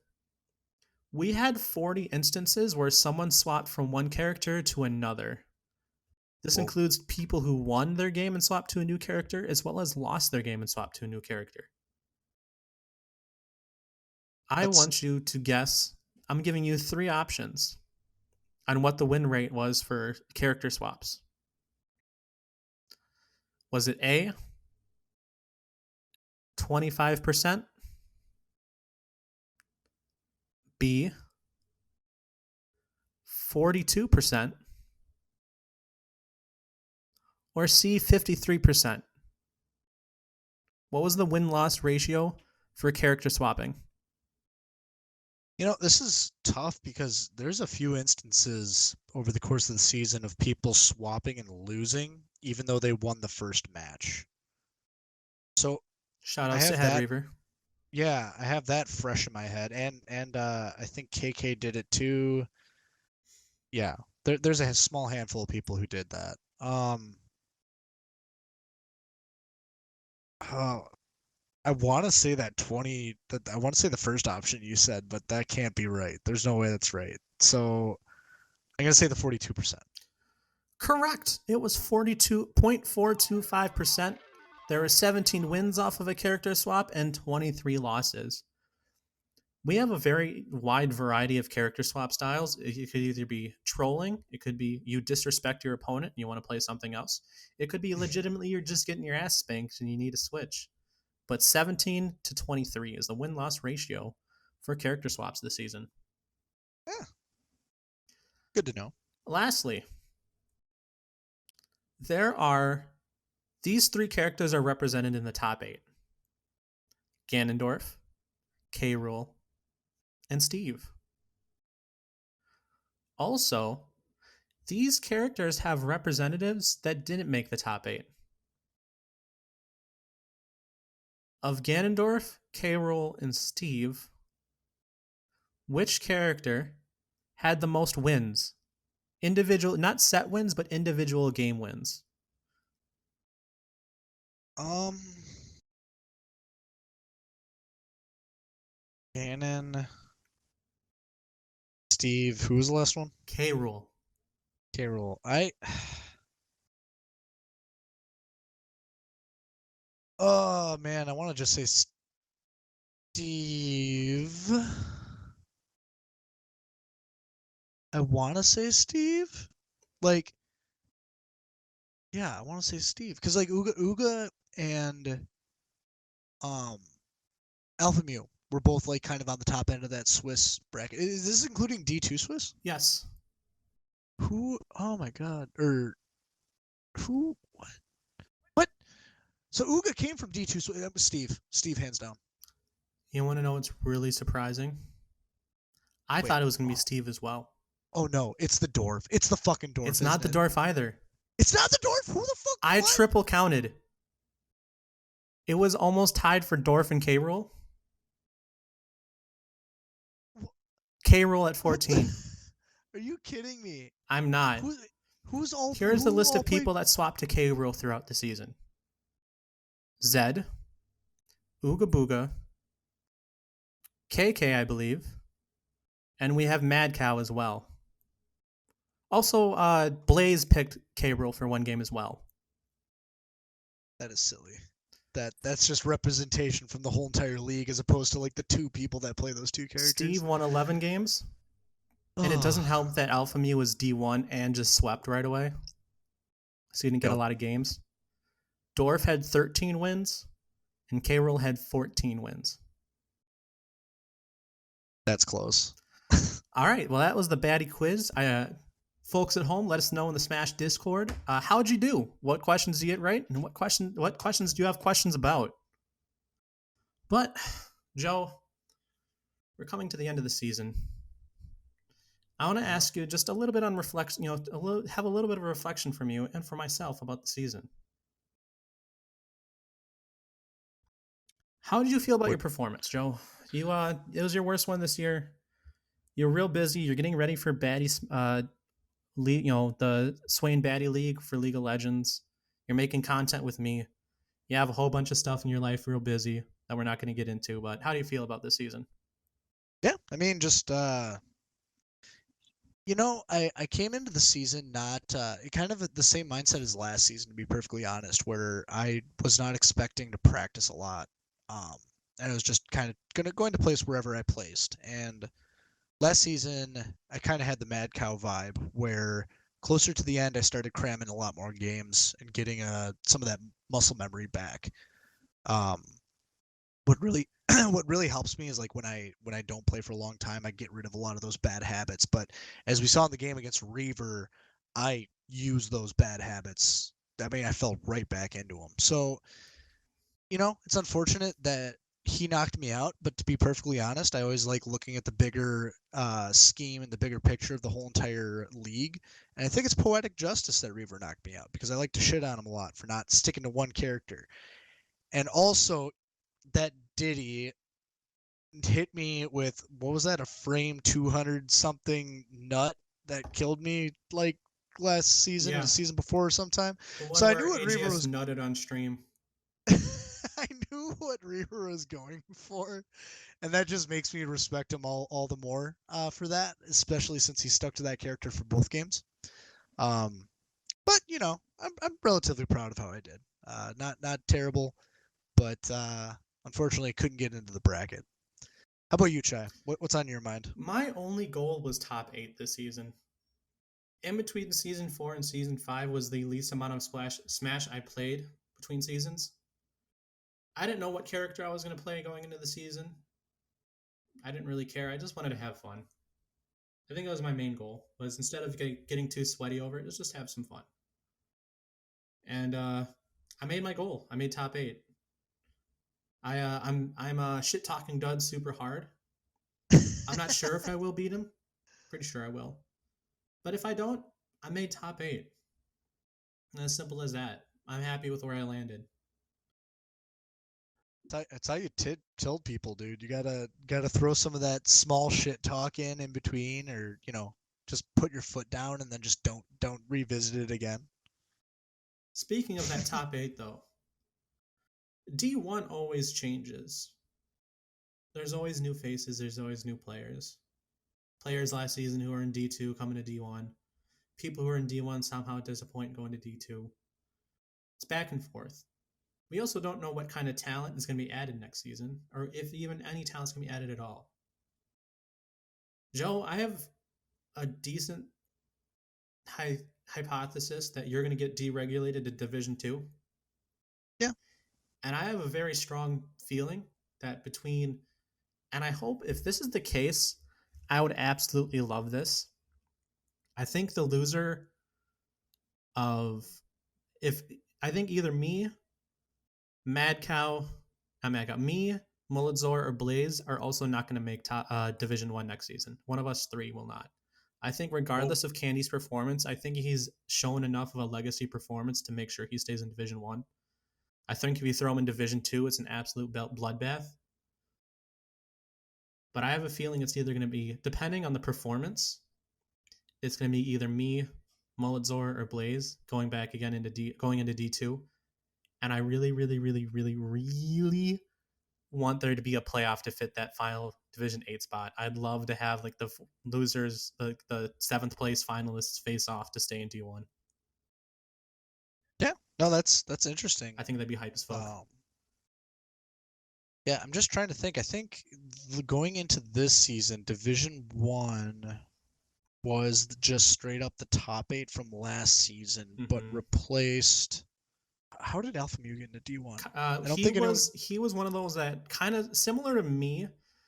we had 40 instances where someone swapped from one character to another. This includes people who won their game and swapped to a new character, as well as lost their game and swapped to a new character. I want you to guess. I'm giving you 3 options on what the win rate was for character swaps. Was it A, 25%, B, 42%, or C, 53%? What was the win-loss ratio for character swapping? This is tough because there's a few instances over the course of the season of people swapping and losing, even though they won the first match. So Shout I outs to have Head that. Reaver. Yeah, I have that fresh in my head, and I think KK did it too. Yeah, there's a small handful of people who did that. Oh, I want to say that I want to say the first option you said, but that can't be right. There's no way that's right. So I'm gonna say the 42%. Correct. It was 42.425%. There were 17 wins off of a character swap and 23 losses. We have a very wide variety of character swap styles. It could either be trolling, it could be you disrespect your opponent and you want to play something else. It could be legitimately you're just getting your ass spanked and you need to switch. But 17 to 23 is the win-loss ratio for character swaps this season. Yeah. Good to know. Lastly, these three characters are represented in the top 8. Ganondorf, K. Rool, and Steve. Also, these characters have representatives that didn't make the top 8. Of Ganondorf, K. Rool, and Steve, which character had the most wins? Individual, not set wins, but individual game wins. Ganon, Steve. Who was the last one? K. Rool. K. Rool. Oh man, I want to just say Steve. I want to say Steve. Like, yeah, I want to say Steve because like Uga and Alpha Mu were both like kind of on the top end of that Swiss bracket. Is this including D2 Swiss? Yes. Who? Oh my god. Or who? What? What? So Uga came from D2 Swiss. Steve. Steve, hands down. You want to know what's really surprising? I thought it was going to be Steve as well. Oh no, it's the dwarf. It's the fucking dwarf. It's not the dwarf either. It's not the dwarf. Who the fuck? I triple counted. It was almost tied for Dwarf and K. Rool. K. Rool at 14. Are you kidding me? I'm not. Who's all? Here's the list of people that swapped to K. Rool throughout the season. Zed, Ooga Booga, KK, I believe, and we have Mad Cow as well. Also, Blaze picked K. Rool for one game as well. That is silly. That's just representation from the whole entire league as opposed to like the two people that play those two characters. Steve won 11 games, and it doesn't help that Alpha Mu was D1 and just swept right away, so he didn't get a lot of games. Dwarf had 13 wins, and K. Rool had 14 wins. That's close. All right, well, that was the baddie quiz. Folks at home, let us know in the Smash Discord. How'd you do? What questions do you get right? And what questions do you have questions about? But, Joe, we're coming to the end of the season. I want to ask you just a little bit on reflection, have a little bit of a reflection from you and for myself about the season. How did you feel about your performance, Joe? It was your worst one this year. You're real busy. You're getting ready for Baddy's league, the Swain Baddy League for League of Legends. You're making content with me. You have a whole bunch of stuff in your life real busy that we're not going to get into, but how do you feel about this season? Yeah, I mean, just I came into the season not kind of the same mindset as last season, to be perfectly honest, where I was not expecting to practice a lot. And I was just kind of going to place wherever I placed. And last season, I kind of had the Mad Cow vibe, where closer to the end, I started cramming a lot more games and getting some of that muscle memory back. What really helps me is like when I don't play for a long time, I get rid of a lot of those bad habits. But as we saw in the game against Reaver, I use those bad habits. I mean, I fell right back into them. So, it's unfortunate that he knocked me out, but to be perfectly honest, I always like looking at the bigger scheme and the bigger picture of the whole entire league. And I think it's poetic justice that Reaver knocked me out because I like to shit on him a lot for not sticking to one character. And also, that Diddy hit me with, what was that, a frame 200 something nut that killed me like last season or the season before sometime. The one So I where knew what Reaver AGS was nutted on stream. I knew what Reaver was going for, and that just makes me respect him all the more for that, especially since he stuck to that character for both games. But you know, I'm relatively proud of how I did. Not terrible, but unfortunately couldn't get into the bracket. How about you, Chai? What's on your mind? My only goal was top 8 this season. In between season 4 and season 5 was the least amount of Smash I played between seasons. I didn't know what character I was going to play going into the season. I didn't really care. I just wanted to have fun. I think that was my main goal, was instead of getting too sweaty over it, just have some fun. And I made my goal. I made top 8. I'm shit talking Dud super hard. I'm not sure if I will beat him. Pretty sure I will. But if I don't, I made top 8. And as simple as that. I'm happy with where I landed. That's how you tilt people, dude. You gotta throw some of that small shit talk in between, or you know, just put your foot down and then just don't revisit it again. Speaking of that top 8, though, D1 always changes. There's always new faces. There's always new players. Players last season who are in D2 coming to D1. People who are in D1 somehow disappoint going to D2. It's back and forth. We also don't know what kind of talent is going to be added next season, or if even any talent's going to be added at all. Joe, I have a decent hypothesis that you're going to get deregulated to Division 2. Yeah. And I have a very strong feeling that between, and I hope if this is the case, I would absolutely love this. I think the loser of, I think either me, me, Mulladzor, or Blaze are also not going to make Division 1 next season. One of us three will not. I think regardless of Candy's performance, I think he's shown enough of a legacy performance to make sure he stays in Division 1. I think if you throw him in Division 2, it's an absolute bloodbath. But I have a feeling it's either going to be, depending on the performance, it's going to be either me, Mulladzor, or Blaze going back again into going into D2. And I really, really, really, really, really want there to be a playoff to fit that final Division 8 spot. I'd love to have like the losers, the 7th place finalists face off to stay in D1. Yeah, no, that's interesting. I think that'd be hype as fuck. Yeah, I'm just trying to think. I think going into this season, Division 1 was just straight up the top 8 from last season, but replaced. How did Alpha Mew get into D1? I don't think he was one of those that kind of similar to me,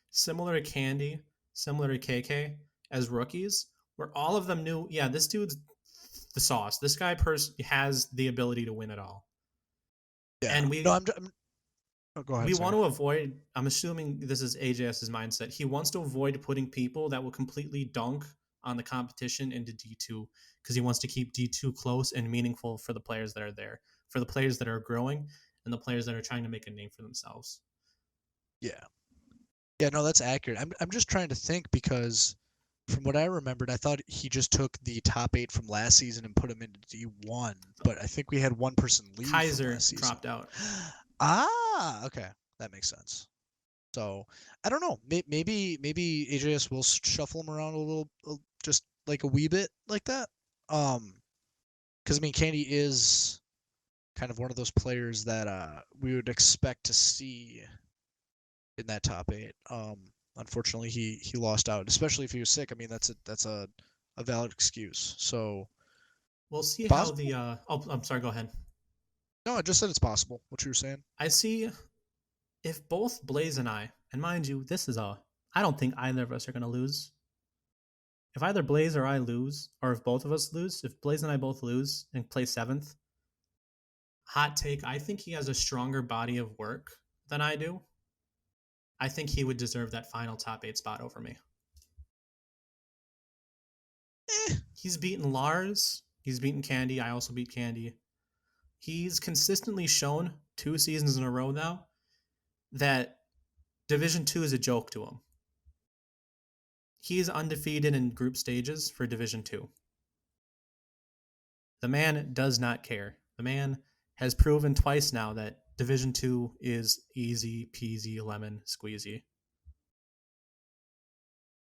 similar to Candy, similar to KK as rookies, where all of them knew, yeah, this dude's the sauce. This guy has the ability to win it all. Yeah, and we go ahead. We want to avoid. I'm assuming this is AJS's mindset. He wants to avoid putting people that will completely dunk on the competition into D2 because he wants to keep D2 close and meaningful for the players that are there, for the players that are growing, and the players that are trying to make a name for themselves. Yeah. Yeah, no, that's accurate. I'm just trying to think because from what I remembered, I thought he just took the top 8 from last season and put him into D1, but I think we had one person leave. Kaiser dropped out. Okay. That makes sense. So, I don't know. Maybe AJS will shuffle him around a little, just like a wee bit like that. Because I mean, Candy is kind of one of those players that we would expect to see in that top 8. Unfortunately, he lost out, especially if he was sick. I mean, that's a valid excuse. So we'll see how the. I'm sorry. Go ahead. No, I just said it's possible. What you were saying. I see. If both Blaze and I, and mind you, I don't think either of us are going to lose. If either Blaze or I lose, or if both of us lose, if Blaze and I both lose and play 7th, hot take, I think he has a stronger body of work than I do. I think he would deserve that final top 8 spot over me. He's beaten Lars. He's beaten Candy. I also beat Candy. He's consistently shown 2 seasons in a row now that Division 2 is a joke to him. He's undefeated in group stages for Division 2. The man does not care. The man has proven twice now that Division 2 is easy peasy lemon squeezy.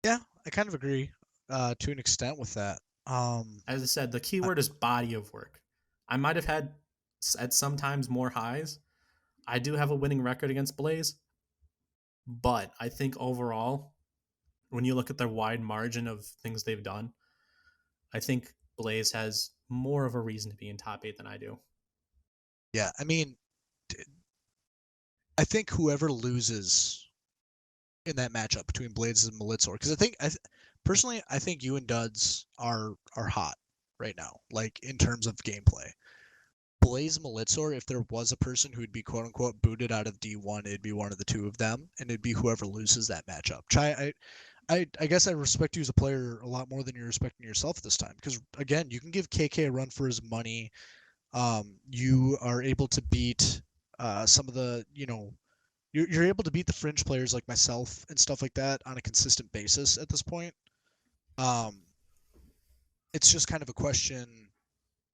Yeah, I kind of agree to an extent with that. As I said, the key word is body of work. I might have had at sometimes more highs. I do have a winning record against Blaze, but I think overall, when you look at their wide margin of things they've done, I think Blaze has more of a reason to be in top 8 than I do. Yeah, I mean, I think whoever loses in that matchup between Blades and Malitzor, because personally, I think you and Duds are hot right now, like in terms of gameplay. Blaze Malitzor, if there was a person who'd be quote unquote booted out of D1, it'd be one of the two of them, and it'd be whoever loses that matchup. I guess I respect you as a player a lot more than you're respecting yourself this time, because again, you can give KK a run for his money. You are able to beat some of the, you're able to beat the fringe players like myself and stuff like that on a consistent basis at this point. It's just kind of a question.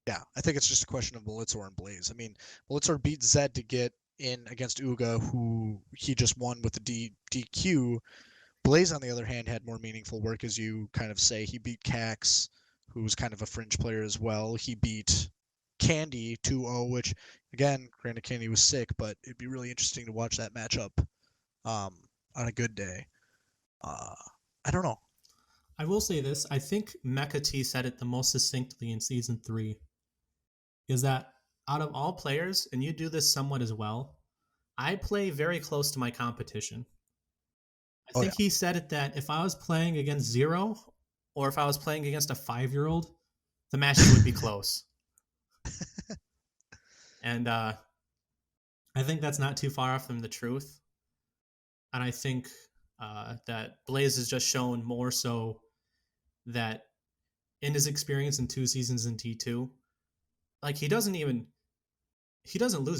Yeah, I think it's just a question of Malitzor and Blaze. I mean, Malitzor beat Zed to get in against Uga, who he just won with the DQ. Blaze, on the other hand, had more meaningful work, as you kind of say. He beat Cax, who was kind of a fringe player as well. He beat Candy 2-0, which, again, granted Candy was sick, but it'd be really interesting to watch that matchup on a good day. I don't know. I will say this. I think Mecha T said it the most succinctly in Season 3, is that out of all players, and you do this somewhat as well, I play very close to my competition. I think he said it that if I was playing against Zero, or if I was playing against a 5-year-old, the matches would be close. And I think that's not too far off from the truth. And I think that Blaze has just shown more so that in his experience in 2 seasons in T2, like he doesn't lose in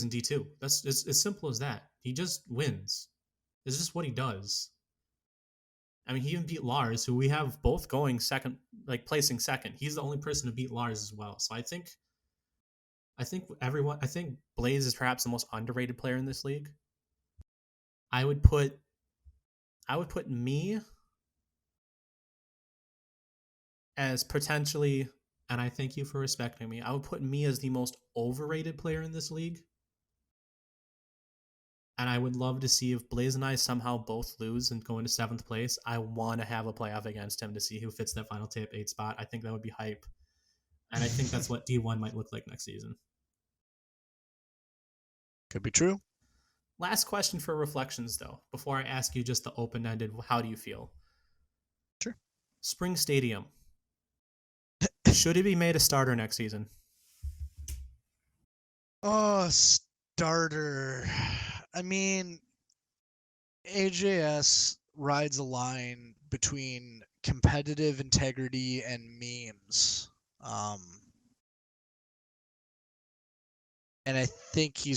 D2. That's as simple as that. He just wins. It's just what he does. I mean, he even beat Lars, who we have both going second, like placing second. He's the only person to beat Lars as well. So I think Blaze is perhaps the most underrated player in this league. I would put me as potentially, and I thank you for respecting me, I would put me as the most overrated player in this league. And I would love to see if Blaze and I somehow both lose and go into 7th place. I want to have a playoff against him to see who fits that final top 8 spot. I think that would be hype. And I think that's what D1 might look like next season. Could be true. Last question for reflections, though, before I ask you just the open-ended, how do you feel? Sure. Spring Stadium. Should it be made a starter next season? Oh, starter. I mean, AJS rides a line between competitive integrity and memes. And I think he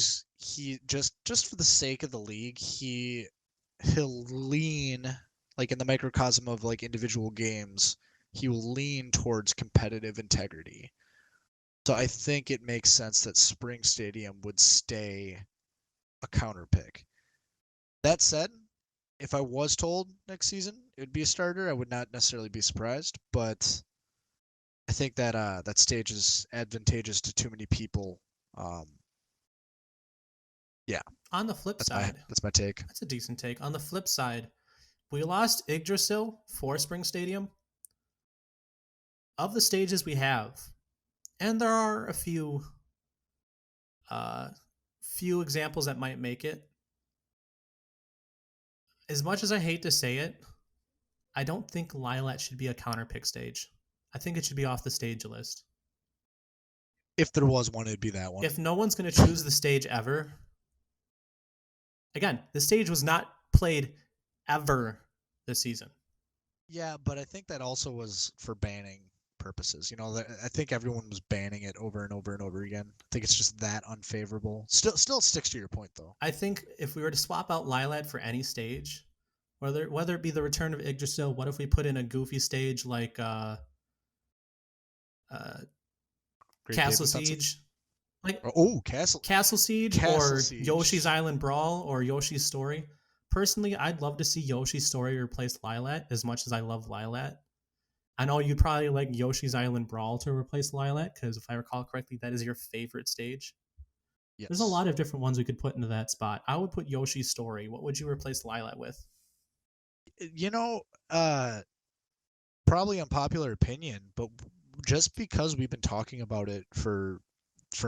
just for the sake of the league, he'll lean, like in the microcosm of like individual games, he will lean towards competitive integrity. So I think it makes sense that Spring Stadium would stay a counter pick. That said, if I was told next season it would be a starter, I would not necessarily be surprised. But I think that that stage is advantageous to too many people. Yeah. On the flip side, that's my take. That's a decent take. On the flip side, we lost Yggdrasil for Spring Stadium. Of the stages we have, and there are a few examples that might make it. As much as I hate to say it, I don't think Lilat should be a counter pick stage. I think it should be off the stage list. If there was one, it'd be that one. If no one's going to choose the stage ever, again, the stage was not played ever this season. Yeah, but I think that also was for banning purposes. You know, I think everyone was banning it over and over and over again. I think it's just that unfavorable. Still sticks to your point though. I think if we were to swap out Lilat for any stage, whether it be the return of Yggdrasil, what if we put in a goofy stage like Great Castle Cave Offensive. Siege? Like Castle Siege Castle or Siege. Yoshi's Island Brawl or Yoshi's Story. Personally, I'd love to see Yoshi's Story replace Lilat as much as I love Lilat. I know you'd probably like Yoshi's Island Brawl to replace Lilat because if I recall correctly, that is your favorite stage. Yes. There's a lot of different ones we could put into that spot. I would put Yoshi's Story. What would you replace Lilat with? You know, probably unpopular opinion, but just because we've been talking about it for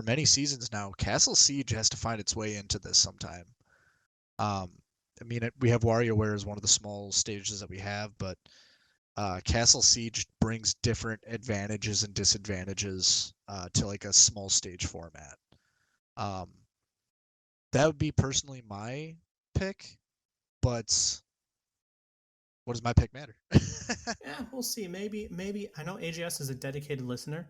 many seasons now, Castle Siege has to find its way into this sometime. I mean, we have WarioWare as one of the small stages that we have, but Castle Siege brings different advantages and disadvantages to like a small stage format. That would be personally my pick, but what does my pick matter? Yeah, we'll see. Maybe I know AGS is a dedicated listener.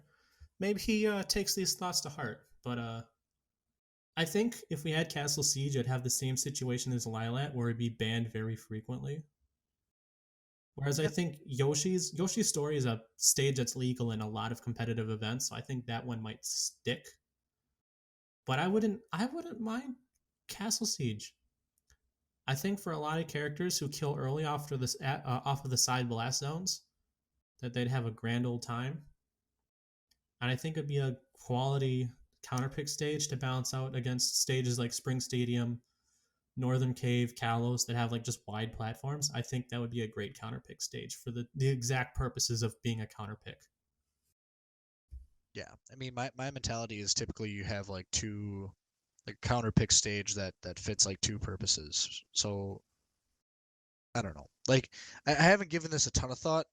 Maybe he takes these thoughts to heart. But I think if we had Castle Siege, it'd have the same situation as Lilat, where it'd be banned very frequently. Whereas I think Yoshi's Story is a stage that's legal in a lot of competitive events, so I think that one might stick. But I wouldn't mind Castle Siege. I think for a lot of characters who kill early off of the side blast zones, that they'd have a grand old time. And I think it'd be a quality counterpick stage to balance out against stages like Spring Stadium, Northern Cave, Kalos that have like just wide platforms. I think that would be a great counterpick stage for the exact purposes of being a counterpick. Yeah, I mean, my mentality is typically you have like two, like counterpick stage that fits like two purposes. So I don't know. Like I haven't given this a ton of thought.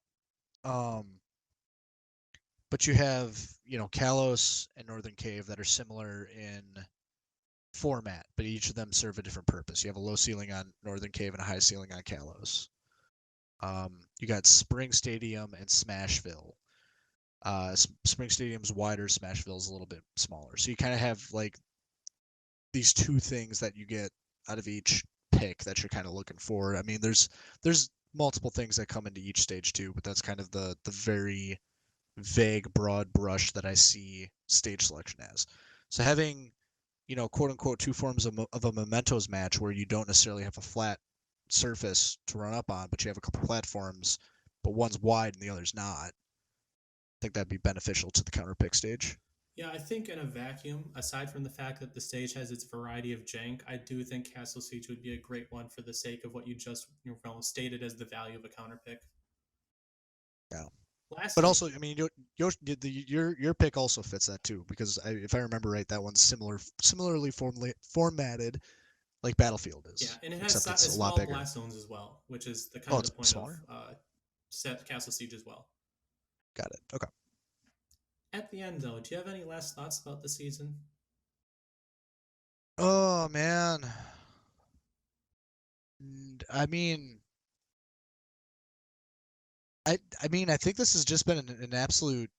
But you have, you know, Kalos and Northern Cave that are similar in format, but each of them serve a different purpose. You have a low ceiling on Northern Cave and a high ceiling on Kalos. You got Spring Stadium and Smashville. Spring Stadium's wider, Smashville's a little bit smaller. So you kind of have like these two things that you get out of each pick that you're kind of looking for. I mean, there's multiple things that come into each stage too, but that's kind of the very vague, broad brush that I see stage selection as. So having, you know, quote unquote, two forms of a mementos match where you don't necessarily have a flat surface to run up on, but you have a couple platforms, but one's wide and the other's not. I think that'd be beneficial to the counter pick stage. Yeah, I think in a vacuum, aside from the fact that the stage has its variety of jank, I do think Castle Siege would be a great one for the sake of what you just stated as the value of a counterpick. Yeah. Lastly, but also, I mean, your pick also fits that too, because if I remember right, that one's similarly formatted like Battlefield is. Yeah, and it has it's a small lot bigger. blast zones as well, which is the kind of the point smaller? of Castle Siege as well. Got it. Okay. At the end, though, do you have any last thoughts about the season? Oh man, I mean, I think this has just been an absolute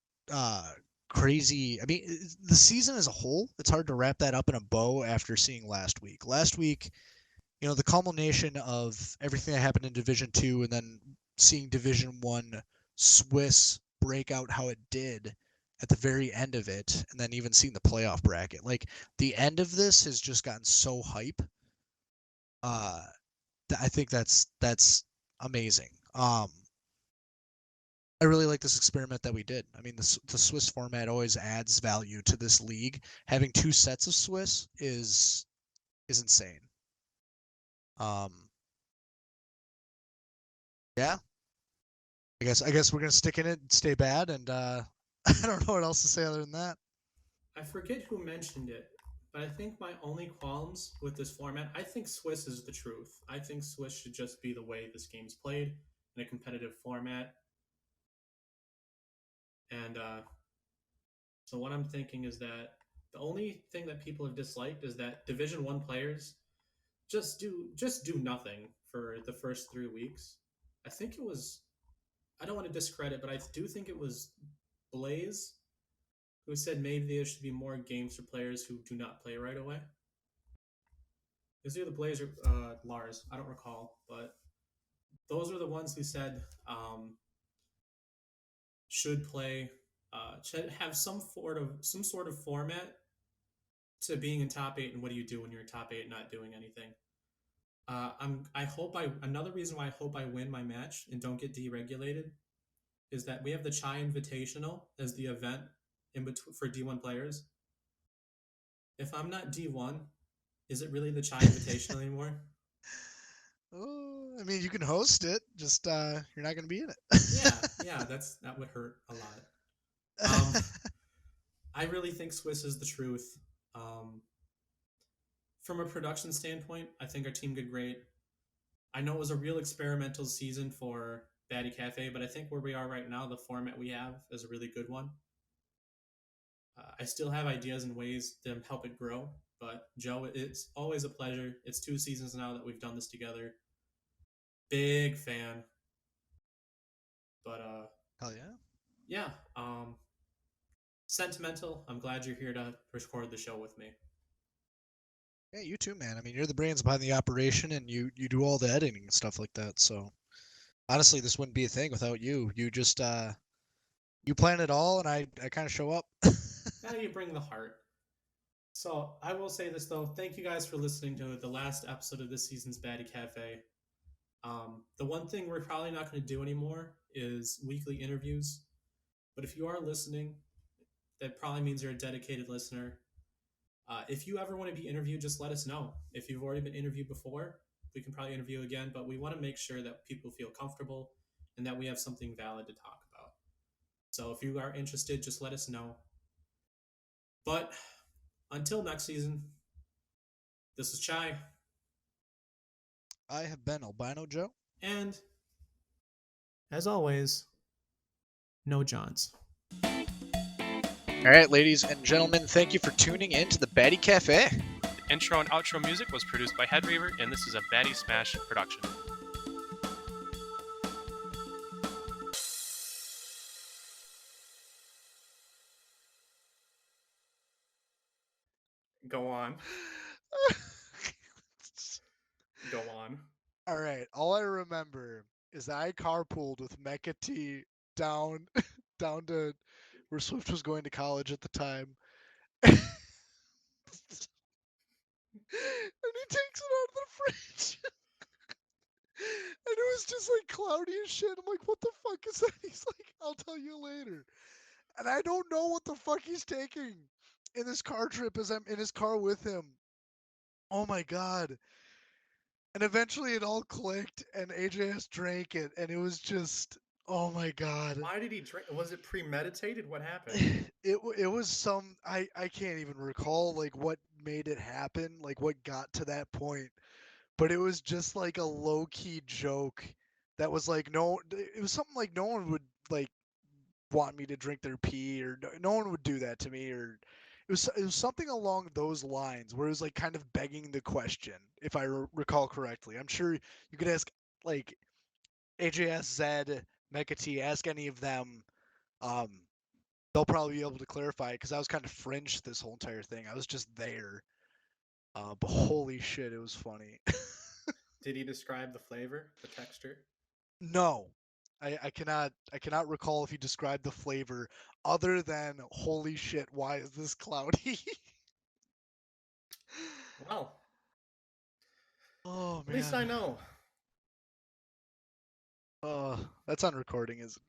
crazy. I mean, the season as a whole, it's hard to wrap that up in a bow after seeing last week. Last week, you know, the culmination of everything that happened in Division 2 and then seeing Division 1 Swiss break out how it did at the very end of it, and then even seeing the playoff bracket. Like, the end of this has just gotten so hype. I think that's amazing. I really like this experiment that we did. I mean, the Swiss format always adds value to this league. Having two sets of Swiss is insane. Yeah. I guess we're gonna stick in it and stay bad, and I don't know what else to say other than that. I forget who mentioned it, but I think my only qualms with this format, I think Swiss is the truth. I think Swiss should just be the way this game's played in a competitive format. And so what I'm thinking is that the only thing that people have disliked is that Division 1 players just do nothing for the first 3 weeks. I think it was. I don't want to discredit, but I do think it was Blaze who said maybe there should be more games for players who do not play right away. Is either Blaze or Lars? I don't recall, but those are the ones who said should play, should have some sort of format to being in top eight and what do you do when you're in top eight not doing anything. I hope another reason why I hope I win my match and don't get deregulated is that we have the Chai Invitational as the event in between for D1 players. If I'm not D1, is it really the Chai Invitational anymore? Oh, I mean, you can host it, just you're not going to be in it. yeah, that would hurt a lot. I really think Swiss is the truth. From a production standpoint, I think our team did great. I know it was a real experimental season for Baddy Café, but I think where we are right now, the format we have is a really good one. I still have ideas and ways to help it grow, but Joe, it's always a pleasure. It's 2 seasons now that we've done this together. Big fan. But hell yeah. Yeah, sentimental. I'm glad you're here to record the show with me. Yeah, you too, man. I mean, you're the brains behind the operation, and you do all the editing and stuff like that. So honestly, this wouldn't be a thing without you. You just you plan it all, and I kind of show up. Now you bring the heart. So I will say this though, thank you guys for listening to the last episode of this season's Baddy Cafe. The one thing we're probably not going to do anymore is weekly interviews. But if you are listening, that probably means you're a dedicated listener. If you ever want to be interviewed, just let us know. If you've already been interviewed before, we can probably interview again, but we want to make sure that people feel comfortable and that we have something valid to talk about. So if you are interested, just let us know. But until next season, this is Chai. I have been Albino Joe. And as always, no Johns. All right, ladies and gentlemen, thank you for tuning in to the Baddy Cafe. The intro and outro music was produced by Headreaver, and this is a Baddy Smash production. Go on. Go on. All right, all I remember is that I carpooled with Mecha T down to where Swift was going to college at the time. And he takes it out of the fridge. And it was just like cloudy as shit. I'm like, what the fuck is that? He's like, I'll tell you later. And I don't know what the fuck he's taking in this car trip as I'm in his car with him. Oh my god. And eventually it all clicked and AJS drank it and it was just, oh my god. Why did he drink? Was it premeditated? What happened? It was some, I can't even recall like what made it happen, like what got to that point. But it was just like a low-key joke that was like, no, it was something like no one would like want me to drink their pee, or no one would do that to me, or it was something along those lines where it was like kind of begging the question, if I recall correctly. I'm sure you could ask like AJS, Zed, Mecha T, ask any of them. They'll probably be able to clarify because I was kind of fringe this whole entire thing. I was just there. But holy shit, it was funny. Did he describe the flavor, the texture? No, I cannot recall if he described the flavor other than holy shit, why is this cloudy? Well, oh man. At least I know. That's on recording, isn't